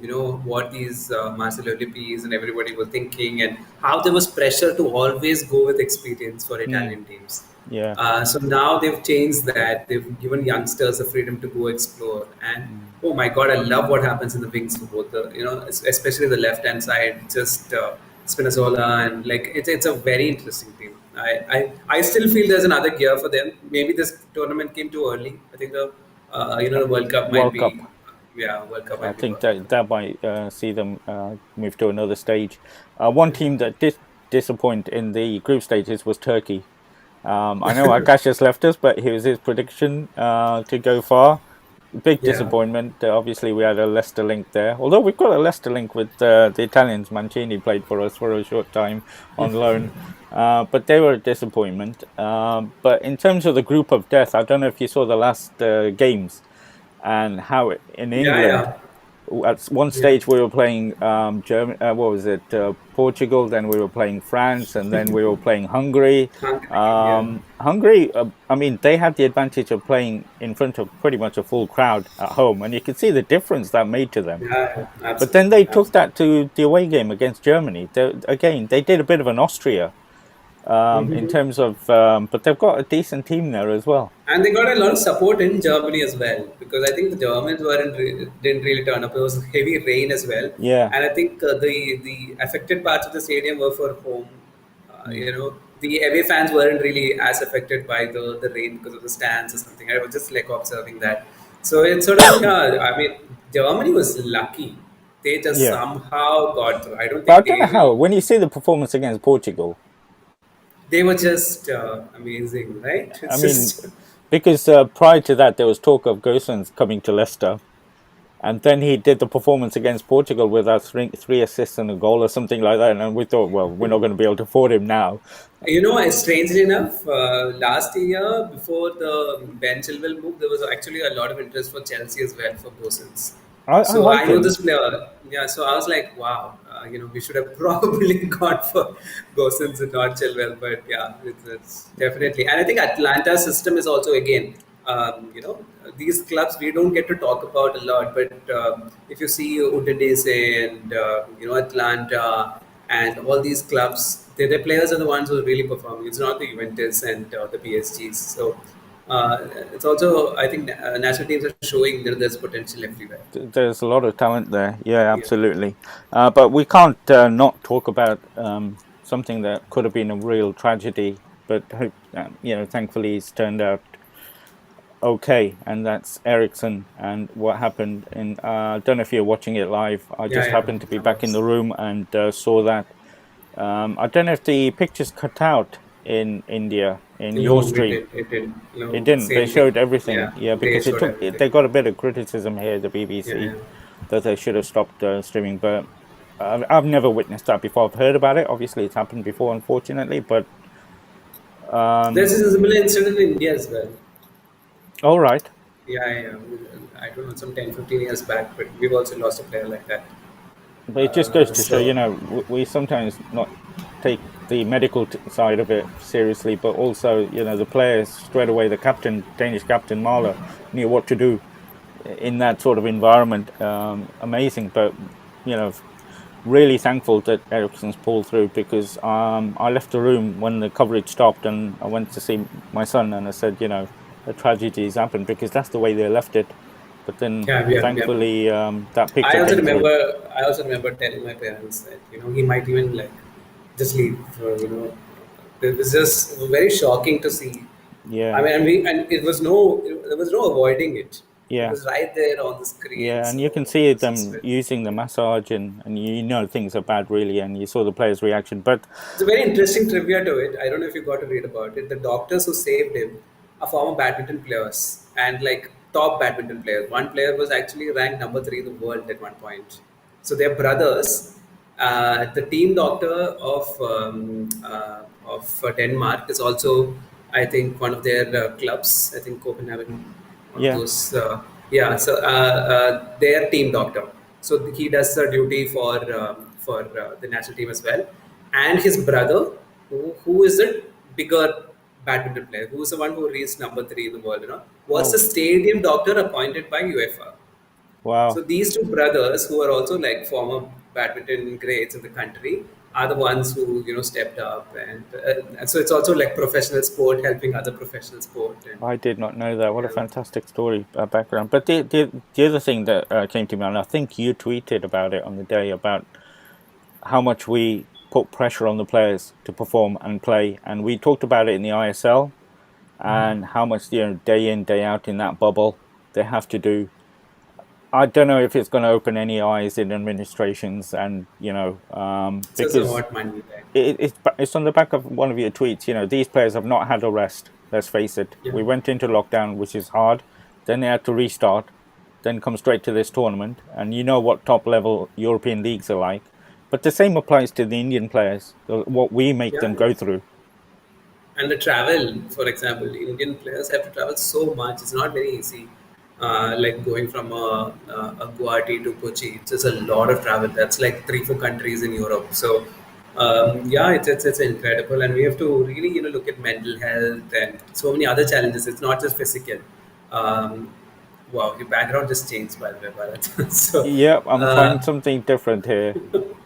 what these Marcelo Lippis and everybody were thinking and how there was pressure to always go with experience for Mm, Italian teams. yeah. So now they've changed that. They've given youngsters the freedom to go explore. And Mm. oh my God, I love what happens in the wings for both the especially the left hand side. Just Spinazzola and like it's a very interesting team. I still feel there's another gear for them. Maybe this tournament came too early. I think the World Cup might World be, Cup. yeah, World Cup I might be think perfect. that might see them move to another stage. One team that did disappoint in the group stages was Turkey. I know Akash has left us, but here's his prediction to go far. Big Yeah. disappointment. Obviously, we had a Leicester link there. Although we've got a Leicester link with the Italians. Mancini played for us for a short time on loan. But they were a disappointment. But in terms of the group of death, I don't know if you saw the last games and how in Yeah, England yeah. At one Yeah. stage, we were playing Germany. What was it? Portugal. Then we were playing France, and then we were playing Hungary. Hungary, yeah. Hungary. I mean, they had the advantage of playing in front of pretty much a full crowd at home, and you could see the difference that made to them. Yeah, But then absolutely, they took absolutely. that to the away game against Germany. Again, they did a bit of an Austria in Mhm. terms of, but they've got a decent team there as well. And they got a lot of support in Germany as well, because I think the Germans didn't really turn up. There was heavy rain as well, Yeah. and I think the affected parts of the stadium were for home. Mm. The away fans weren't really as affected by the rain because of the stands or something. I was just like observing that. So it's sort of, yeah. I mean, Germany was lucky. They just Yeah. somehow got through. I don't But I think don't they know how. will. When you see the performance against Portugal, They were just amazing, right? I It's mean, just. because prior to that, there was talk of Gosens coming to Leicester, and then he did the performance against Portugal with three assists and a goal or something like that. And we thought, well, we're not going to be able to afford him now. Strangely enough, last year before the Ben Chilwell move, there was actually a lot of interest for Chelsea as well for Gosens. I So I like know him. this player. Yeah, so I was like, wow, we should have probably gone for Gosens and not Chilwell. But yeah, it's definitely. And I think Atlanta's system is also, again, these clubs we don't get to talk about a lot. But if you see Udinese and, Atlanta and all these clubs, their players are the ones who are really performing. It's not the Juventus and the PSGs. So it's also, I think, national teams are showing that there's potential everywhere. There's a lot of talent there. Yeah, Yeah, absolutely. But we can't not talk about something that could have been a real tragedy. But thankfully, it's turned out okay, and that's Ericsson and what happened. And I don't know if you're watching it live. I yeah, just yeah. happened to be I back in was. the room and saw that. I don't know if the pictures cut out in India in your No, it stream. did. It did. It didn't. They Same thing. showed everything. Yeah, Yeah, they because showed everything. they got a bit of criticism here, the Yeah, BBC, yeah. that they should have stopped streaming. But I've never witnessed that before. I've heard about it. Obviously, it's happened before, unfortunately. But There's a similar incident in India as well. all right. Yeah, yeah. I don't know, some 10, 15 years back, but we've also lost a player like that. But it just goes to show, So, we sometimes not take the medical side of it seriously, but also, the players straight away, the captain, Danish captain Mahler, knew what to do in that sort of environment. Amazing, but really thankful that Ericsson's pulled through because I left the room when the coverage stopped and I went to see my son and I said, a tragedy has happened because that's the way they left it. But then yeah, yeah, yeah. thankfully that I picture also came through. remember. I also remember telling my parents that he might even like just leave. It was just very shocking to see. I Yeah, mean, and there was no avoiding it. It yeah. was right there on the screen. Yeah, and you can So see it was just them using the massage, and things are bad, really, and you saw the players' reaction. But it's a very interesting trivia to it. I don't know if you got to read about it. The doctors who saved him are former badminton players and like top badminton players. One player was actually ranked number three in the world at one point. So they're brothers. The team doctor of Denmark is also, I think, one of their clubs. I think Copenhagen, one of yeah, those. Yeah, so their team doctor. So he does the duty for the national team as well, and his brother, who is a bigger badminton player, who is the one who reached number three in the world, was the oh stadium doctor appointed by UEFA. So wow, these two brothers, who are also like former badminton greats in the country, are the ones who stepped up, and so it's also like professional sport helping other professional sport, and I did not know that. What a yeah, fantastic story background. But the other thing that came to me, and I think you tweeted about it on the day about how much we put pressure on the players to perform and play, and we talked about it in the ISL and how much day in day out in that bubble they have to do. I don't know if it's going to open any eyes in administrations, and it's just a because hot money there. it's on the back of one of your tweets. These players have not had a rest. Let's face it. Yeah, We went into lockdown, which is hard. Then they had to restart. Then come straight to this tournament, and you know what top level European leagues are like. But the same applies to the Indian players. What we make yeah, them yeah. go through. And the travel, for example, Indian players have to travel so much. It's not very easy. like going from a Guwahati to Kochi. It's just a lot of travel. That's like 3 4 countries in Europe. So yeah, it's incredible, and we have to really look at mental health and so many other challenges. It's not just physical. Um, wow, your background just changed by the way, Bharat. So. Yep, I'm trying Uh, something different here.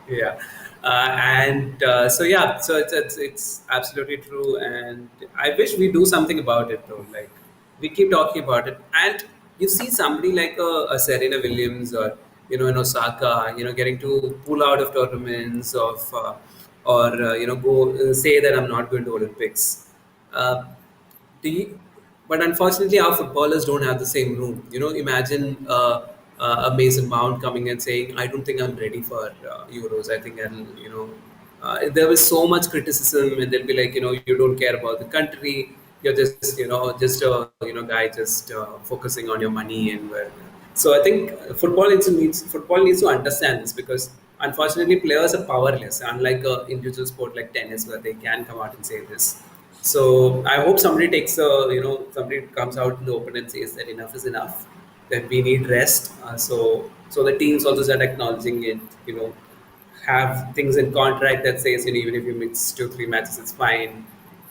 yeah, and so yeah, so it's absolutely true, and I wish we do something about it though. Like we keep talking about it, and you see somebody like a Serena Williams or in Osaka, getting to pull out of tournaments of or go say that I'm not going to Olympics. Uh, the but unfortunately our footballers don't have the same room. Imagine a Mason Mount coming and saying, I don't think I'm ready for Euros. I think I'll there was so much criticism, and they'll be like, you don't care about the country, you're just just a guy just focusing on your money and where. So I think football needs to understand this, because unfortunately players are powerless, unlike a individual sport like tennis where they can come out and say this. So I hope somebody takes somebody comes out in the open and says that enough is enough, that we need rest. So the teams also start acknowledging it. Have things in contract that says even if you miss 2 3 matches, it's fine.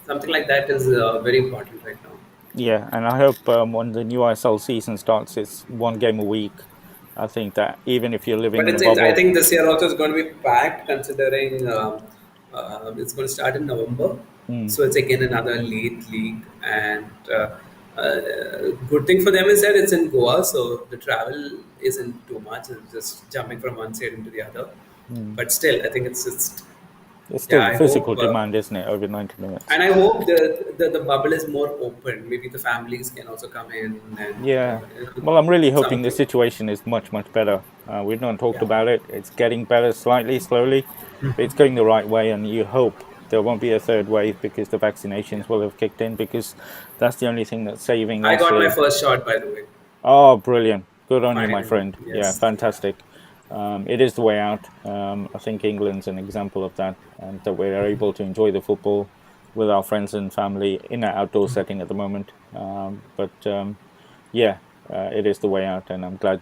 Something like that is very important right now. Yeah, and I hope when the new ISL season starts, it's one game a week. I think that even if you're living But in a I bubble, think this year also is going to be packed, considering it's going to start in November. mm, So it's again another late league, and good thing for them is that it's in Goa, so the travel isn't too much. It's just jumping from one stadium to the other. mm, But still, I think it's just it's still yeah. the physical demand, isn't it? Over 90 minutes. And I hope the bubble is more open. Maybe the families can also come in and Yeah. Well, I'm really hoping the something. situation is much, much better. We've not talked Yeah. about it. It's getting better slightly, slowly, but it's going the right way. And you hope there won't be a third wave because the Yeah. vaccinations will have kicked in, because that's the only thing that's saving I us got my is. first shot, by the way. Oh, brilliant. Good on you, my Finally, friend. Yeah, yes. Yeah. fantastic. It is the way out. I think England's an example of that, and that we're able to enjoy the football with our friends and family in an outdoor setting at the moment. But yeah, it is the way out, and I'm glad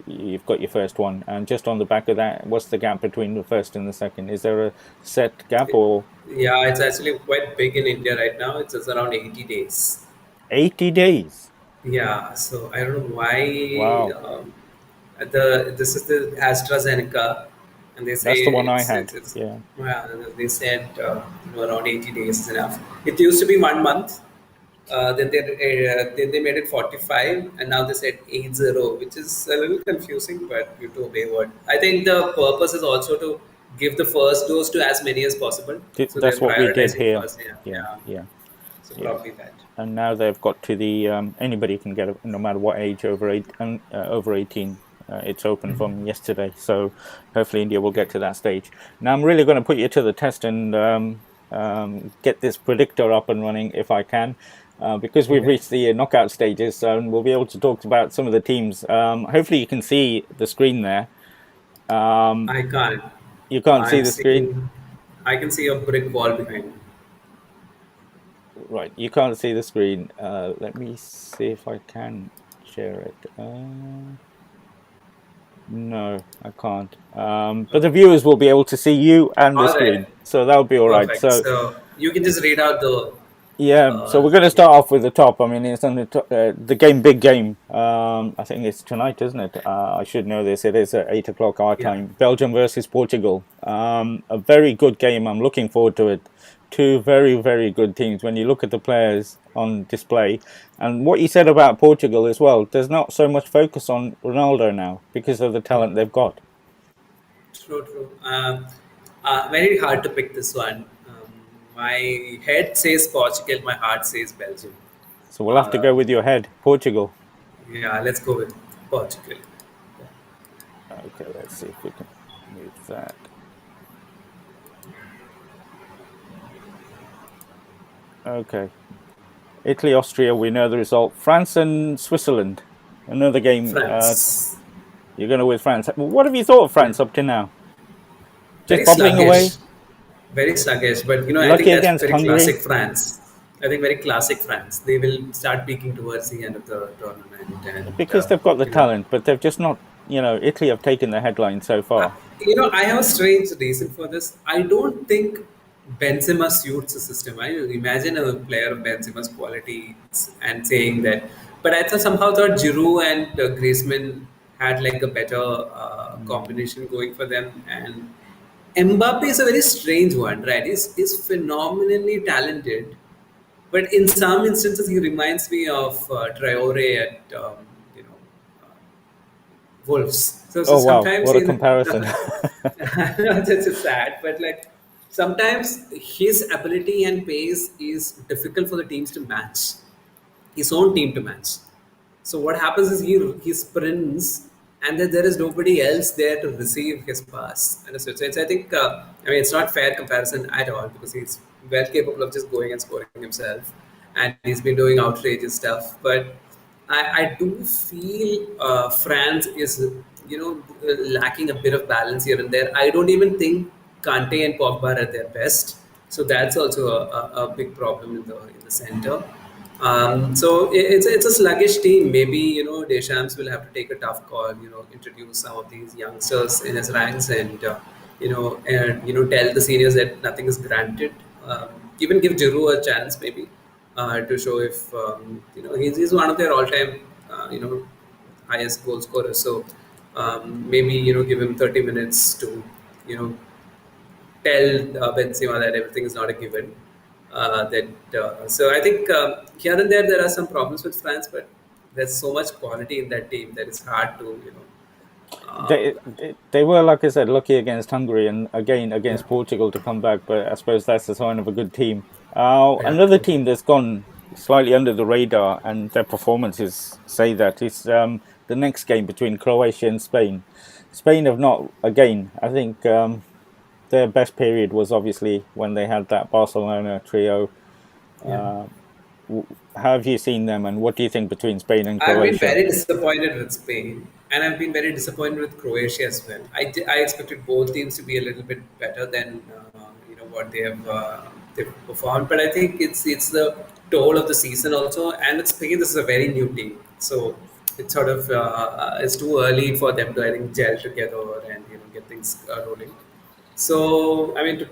you've got your first one. And just on the back of that, what's the gap between the first and the second? Is there a set gap or Yeah, it's actually quite big in India right now. It's around 80 days. 80 days? Yeah, so I don't know why. Wow, This is the AstraZeneca, and they say that's the one I it's had. Yeah. well, they said around 80 days is enough. It used to be 1 month. Then they made it 45, and now they said 80, which is a little confusing, but you to obey what. I think the purpose is also to give the first dose to as many as possible, so they're That's what we did prioritizing here. first. Yeah, Yeah, yeah. yeah, So yeah. probably that. And now they've got to the anybody can get it, no matter what age, over 18. It's open from yesterday, so hopefully India will get to that stage. Now I'm really going to put you to the test and get this predictor up and running if I can, because we've Okay. reached the knockout stages, so we'll be able to talk about some of the teams. Hopefully you can see the screen there. I can't. You can't see I'm the screen. seeing. I can see a brick wall behind me. Right, you can't see the screen. Let me see if I can share it. No, I can't. But the viewers will be able to see you and the All right. screen, so that'll be all right. Perfect. So So you can just read out the. yeah, so we're going to Yeah. start off with the top. I mean, it's on the top, the game, big game. I think it's tonight, isn't it? I should know this. It is at 8 o'clock our Yeah. time. Belgium versus Portugal. A very good game. I'm looking forward to it. Two very, very good teams. When you look at the players on display, and what you said about Portugal as well, there's not so much focus on Ronaldo now because of the talent they've got. True. True. Very hard to pick this one. My head says Portugal. My heart says Belgium. So we'll have to Uh, go with your head, Portugal. yeah. Let's go with Portugal. Okay, let's see if we can move that. Okay. Italy, Austria, we know the result. France and Switzerland, another game. France. You're going to with France. What have you thought of Yeah. France up to now? Just Very bubbling sluggish. away. Very sluggish. But I Lucky think that's against very Hungary. classic France. I think very classic France. They will start peaking towards the end of the tournament, and because they've got the you know, talent, but they've just not. Italy have taken the headline so I, far. I have a strange reason for this. I don't think Benzema suits the system. I imagine a player of Benzema's quality and saying that, but I thought somehow thought Giroud and Griezmann had like a better Mm. combination going for them, and Mbappe is a very strange one, right? He's phenomenally talented, but in some instances he reminds me of Traore at you know Wolves. So Oh wow, sometimes what a in comparison! that's just sad, but like sometimes his ability and pace is difficult for the teams to match, his own team to match. So what happens is he sprints, and then there is nobody else there to receive his pass. And so it's I think I mean it's not fair comparison at all because he's well capable of just going and scoring himself, and he's been doing outrageous stuff. But I do feel France is lacking a bit of balance here and there. I don't even think Kante and Pogba are at their best, so that's also a big problem in the center. So it's a sluggish team. Maybe Deschamps will have to take a tough call. Introduce some of these youngsters in his ranks, and tell the seniors that nothing is granted. Even give Giroud a chance, maybe to show if he's one of their all-time highest goal scorers. So maybe give him 30 minutes to you know tell Benzema that everything is not a given. So I think here and there are some problems with France, but there's so much quality in that team that it's hard to They were, like I said, lucky against Hungary and again yeah, against Portugal to come back, but I suppose that's a sign of a good team. yeah, Another totally. team that's gone slightly under the radar and their performances say that is the next game between Croatia and Spain. Spain have not, again, I think their best period was obviously when they had that Barcelona trio. Yeah. Uh, how have you seen them and what do you think between Spain and I've been Croatia? very disappointed with Spain, and I've been very disappointed with Croatia as well. I expected both teams to be a little bit better than what they've performed, but I think it's the toll of the season also. And with Spain, this is a very new team, so it's sort of it's too early for them to I think gel together and get things rolling. So I mean,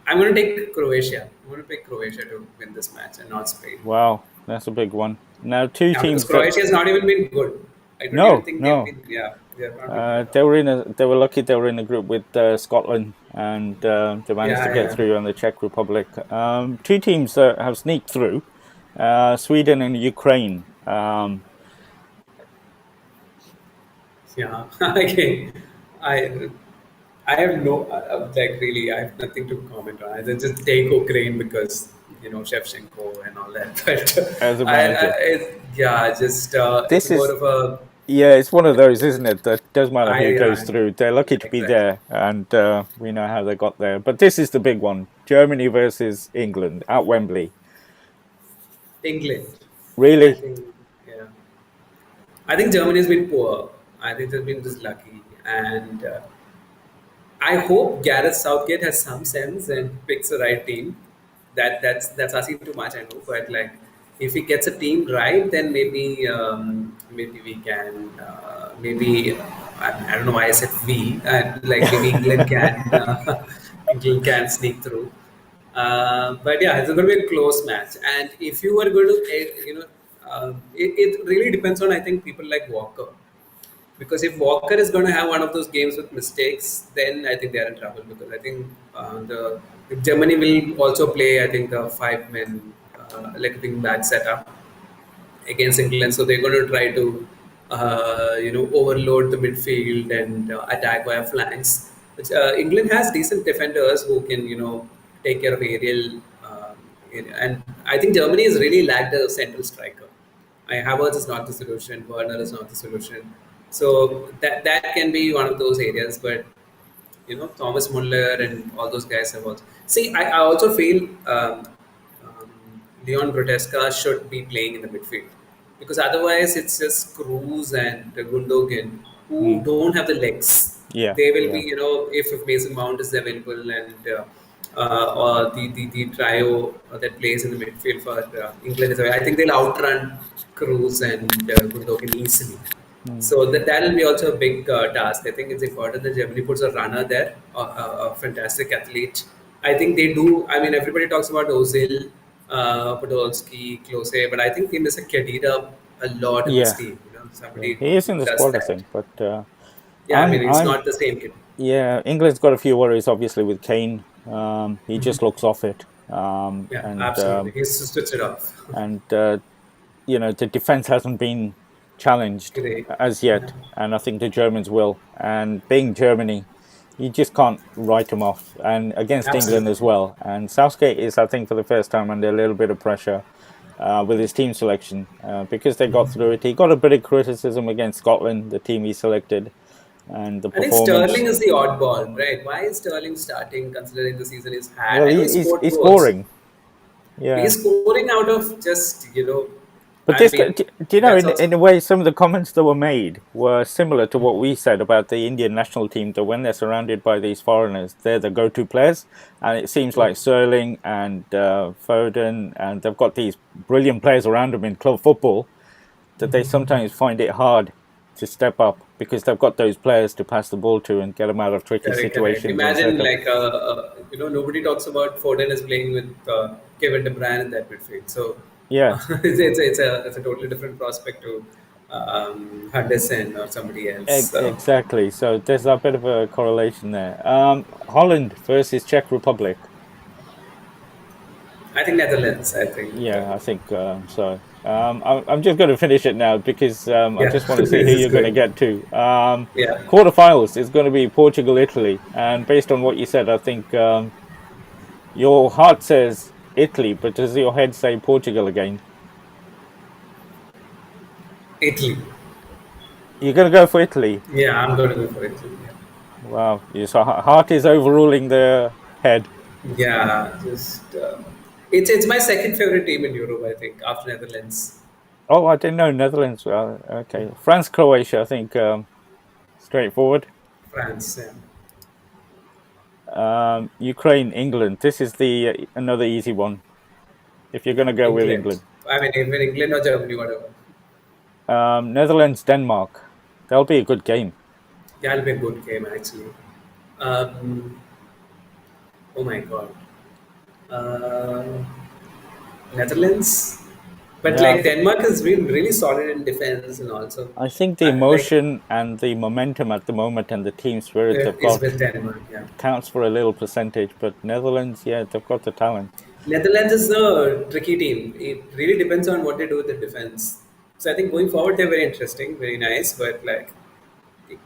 I'm going to take Croatia. I'm going to pick Croatia to win this match and not Spain. Wow, that's a big one. Now, two Yeah, because teams that Croatia has not even been good. I don't even no, think they've no, been. Yeah, they have not been good at they all. were they were lucky they were in a group with Scotland and they managed to Yeah, get yeah, through on the Czech Republic. Two teams that have sneaked through, Sweden and Ukraine. yeah. Again, I, I have no like really. I have nothing to comment on. I just take Ukraine because Shevchenko and all that. But As a I manager. yeah, just it's This more is of a. Yeah, it's one of those, isn't it? That doesn't matter who goes I through. They're lucky yeah, to be exactly. there, and we know how they got there. But this is the big one: Germany versus England at Wembley. England. I Really? think yeah. I think Germany has been poor. I think they've been just lucky and. I hope Gareth Southgate has some sense and picks the right team. That's asking too much, I know, but like if he gets a team right, then maybe we can I don't know why I said we like maybe England can England can sneak through. But yeah, it's going to be a close match, and if you were going to it really depends on I think people like Walker because if Walker is going to have one of those games with mistakes, then I think they are in trouble. Because I think the if Germany will also play. I think a five-man like wing back setup against England. So they're going to try to overload the midfield and attack via flanks. Which, England has decent defenders who can take care of aerial. And I think Germany has really lacked a central striker. Havertz is not the solution. Werner is not the solution. So that can be one of those areas. But Thomas Muller and all those guys have also. See, I also feel um, Leon Groteska should be playing in the midfield because otherwise it's just Cruz and Gundogan who Mm, don't have the legs. yeah, They will be, yeah. if Mason Mount is available and or the trio that plays in the midfield for England. I think they'll outrun Cruz and Gundogan easily. Mm. So that'll be also a big task. I think it's important that Germany puts a runner there, a fantastic athlete. I think they do. I mean, everybody talks about Ozil, Podolski, Klose, but I think they miss a Khedira a lot in this Yeah, team. yeah, Somebody he is in who the does squad, I that. think. But Yeah, I mean, it's I'm not the same kid. yeah. England's got a few worries, obviously, with Kane. He Mhm. just looks off it, Yeah, absolutely. He's to switch it off. and the defense hasn't been challenged Great. as Yeah. yet, and I think the Germans will. And being Germany, you just can't write them off. And against England Absolutely. as well. And Southgate is, I think, for the first time under a little bit of pressure with his team selection because they got through it. He got a bit of criticism against Scotland, the team he selected, and the I think Sterling performance. is the oddball, right? Why is Sterling starting considering the season he's had? Well, I know he scored he's goals, scoring, but yeah. he's scoring out of But I this, mean, do you know, that's in also. a way, some of the comments that were made were similar to what we said about the Indian national team. That when they're surrounded by these foreigners, they're the go-to players, and it seems like Sterling and Foden, and they've got these brilliant players around them in club football that they sometimes find it hard to step up because they've got those players to pass the ball to and get them out of tricky Correct, correct. situations and Imagine set up. like nobody talks about Foden is playing with Kevin De Bruyne in that midfield. So Yeah, it's a totally different prospect to Henderson or somebody else. So exactly. So there's a bit of a correlation there. Holland versus Czech Republic. I think Netherlands. I think Yeah, I think so. I'm just going to finish it now because I yeah, just want to see who this is you're going to good. get to. Yeah, Quarterfinals is going to be Portugal, Italy, and based on what you said, I think your heart says Italy, but does your head say Portugal again? Italy. You're going to go for Italy. Yeah, I'm going to go for Italy. Wow, your heart is overruling the head. Yeah, just it's my second favorite team in Europe. I think after Netherlands, Oh, I didn't know Netherlands. Okay, France, Croatia. I think straightforward. France, Ukraine, England. This is the another easy one. If you're going to go with England. England, I mean, even England or Germany, whatever. Netherlands, Denmark. That'll be a good game. That'll be a good game actually. Um, oh my god, uh, Netherlands. But Yeah, like Denmark has been really solid in defense and also, I think the like emotion and the momentum at the moment and the team spirit they've is got with Denmark. Yeah, counts for a little percentage. But Netherlands, yeah, they've got the talent. Netherlands is a tricky team. It really depends on what they do with the defense. So I think going forward they're very interesting, very nice. But like,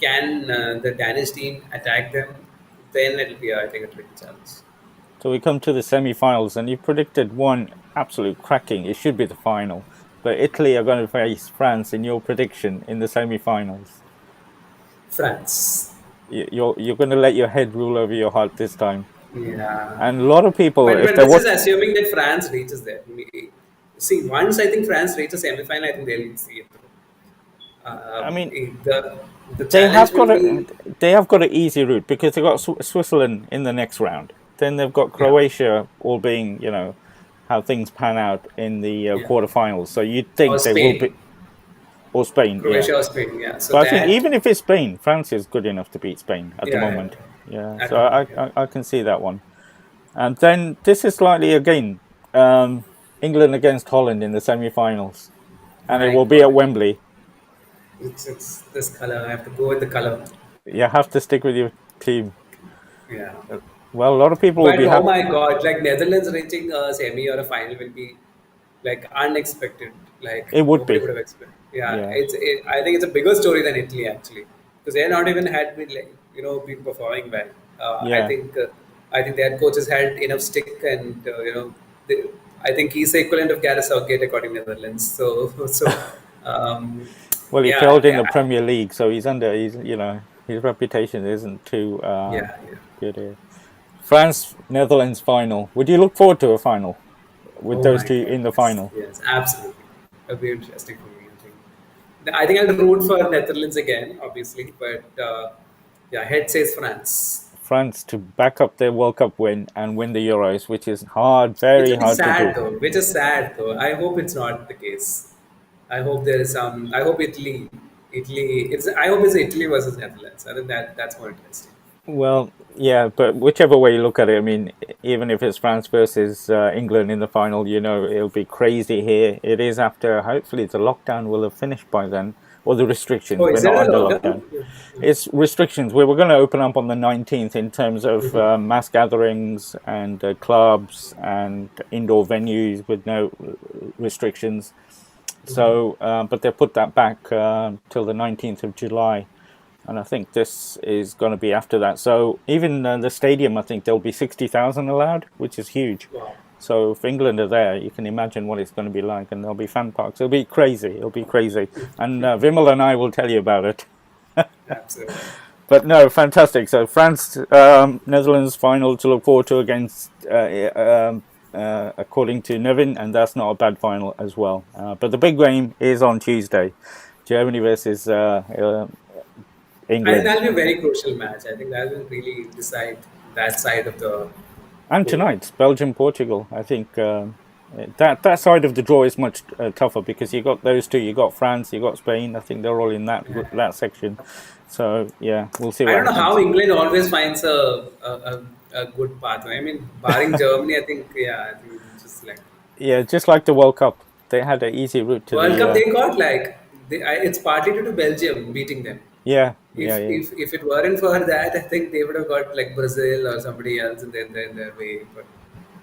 can the Danish team attack them? Then it'll be, I think, a tricky challenge. So we come to the semi-finals, and you predicted one absolute cracking. It should be the final, but Italy are going to face France in your prediction in the semi-finals. France. You're going to let your head rule over your heart this time. Yeah. And a lot of people, But if but they this is watch, assuming that France reaches there. See, once I think France reaches semi-final, I think they'll see it through. I mean, The they challenge have got will a be, they have got an easy route because they've got Switzerland in the next round. Then they've got yeah, Croatia, all being how things pan out in the yeah, quarterfinals. So you'd or think they will be, Spain, or Spain, yeah. Croatia or Spain. Yeah, so But I think that, even if it's Spain, France is good enough to beat Spain at the yeah, moment. Yeah, at so the moment, yeah. I can see that one. And then this is slightly again England against Holland in the semi-finals, and it My will be at God, Wembley. it's this color. I have to go with the color. You have to stick with your team. Yeah. Well, a lot of people will But be oh happy. my God, like Netherlands reaching a semi or a final will be like unexpected. Like It would nobody be, would have expected. Yeah, yeah, I think it's a bigger story than Italy actually, because they're not even had been like been performing well. yeah. I think their coaches had enough stick, and they, I think he's the equivalent of Gareth Southgate according to Netherlands. So um, Well, he yeah, failed in yeah, the Premier League, so he's his reputation isn't too yeah, yeah. good here. France Netherlands final. Would you look forward to a final with Oh those my two God, in the yes, final? yes, absolutely. It'll be interesting for me. I think I'll root for Netherlands again, obviously, but yeah, head says France. France to back up their World Cup win and win the Euros, which is hard, Which very is hard to sad do. though. Which is sad though. I hope it's not the case. I hope there is some. I hope Italy. It's. I hope it's Italy versus Netherlands. I think that's more interesting. Well, yeah, but whichever way you look at it, I mean, even if it's France versus England in the final, it'll be crazy here. It is after, hopefully, the lockdown will have finished by then, or the restrictions. Oh, We're is not there a under lockdown? lockdown. It's restrictions. We were going to open up on the 19th in terms of mass gatherings and clubs and indoor venues with no restrictions. So, but they put that back till the 19th of July. And I think this is going to be after that. So even the stadium, I think there'll be 60,000 allowed, which is huge. Wow. So if England are there, you can imagine what it's going to be like, and there'll be fan parks. It'll be crazy. It'll be crazy. And Vimal and I will tell you about it. Absolutely. But no, fantastic. So France, Netherlands final to look forward to against, according to Nevin, and that's not a bad final as well. But the big game is on Tuesday, Germany versus I think England. that'll be a very crucial match. I think that will really decide that side of the And pool. tonight, Belgium, Portugal. I think that side of the draw is much tougher because you got those two. You got France, you got Spain. I think they're all in that section. So yeah, we'll see I what don't know how happens. England always finds a good pathway. I mean, barring Germany, I think I think it's just like Yeah, just like the World Cup, they had an easy route to World the. Cup. They got like it's partly due to Belgium beating them. Yeah, If yeah, yeah, if it weren't for that, I think they would have got like Brazil or somebody else in their way. But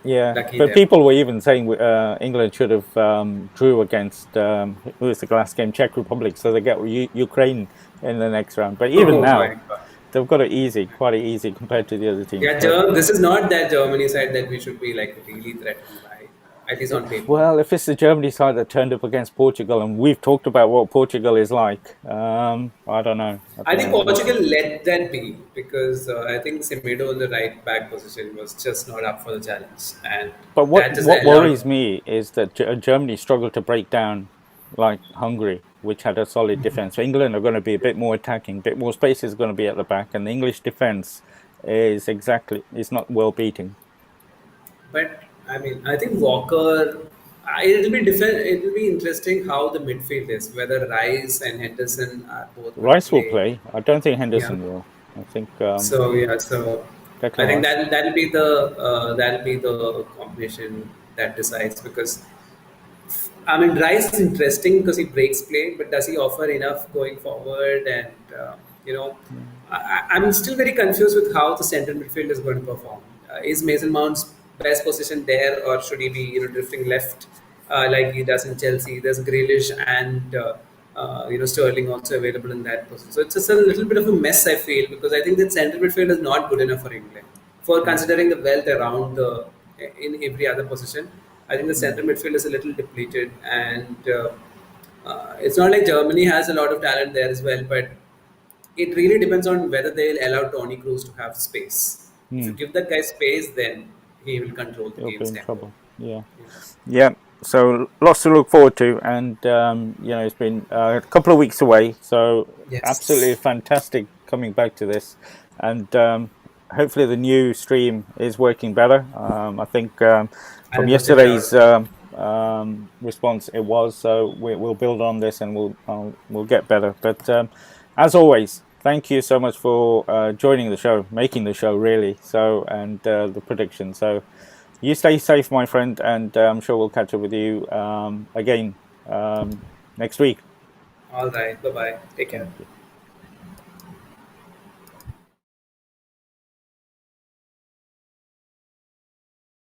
yeah. lucky But them. people were even saying England should have drew against who was the last game, Czech Republic, so they get Ukraine in the next round. But even Oh my now, god. they've got it easy, quite easy compared to the other teams. Yeah, But this is not that Germany side that we should be like really threatened by, at least on paper. well, if it's the Germany side that turned up against Portugal, and we've talked about what Portugal is like, I don't know. I I don't think know. We'll see. Portugal let that be because I think Semedo in the right back position was just not up for the challenge, and But that just what allowed. worries me is that Germany struggled to break down like Hungary, which had a solid defense. So England are going to be a bit more attacking, a bit more space is going to be at the back, and the English defense is not well beating. But I mean, I think Walker. It'll be different. It'll be interesting how the midfield is. Whether Rice and Henderson are both going to Rice will play. play. I don't think Yeah. Henderson will. I think So I Declan think Rice. that'll be the combination that decides because I mean, Rice is interesting because he breaks play, but does he offer enough going forward? And you know, I'm still very confused with how the central midfield is going to perform. Is Mason Mount's best position there, or should he be drifting left like he does in Chelsea? There's Grealish and Sterling also available in that position. So it's just a little bit of a mess I feel because I think that central midfield is not good enough for England for considering the wealth around the in every other position. I think the central midfield is a little depleted, and it's not like Germany has a lot of talent there as well. But it really depends on whether they'll allow Tony Cruz to have space. If you Hmm. give that guy space, then he will control the He'll be game's in tempo. trouble. Yeah. Yeah. Yeah, so lots to look forward to, and it's been a couple of weeks away, so absolutely Yes, fantastic coming back to this, and hopefully the new stream is working better. I think from 100% sure. yesterday's response, it was. So we'll build on this, and we'll get better. But as always, thank you so much for joining the show, making the show really. So and the prediction. So. You stay safe, my friend, and I'm sure we'll catch up with you again next week. All right. Bye bye. Take care. Thank you.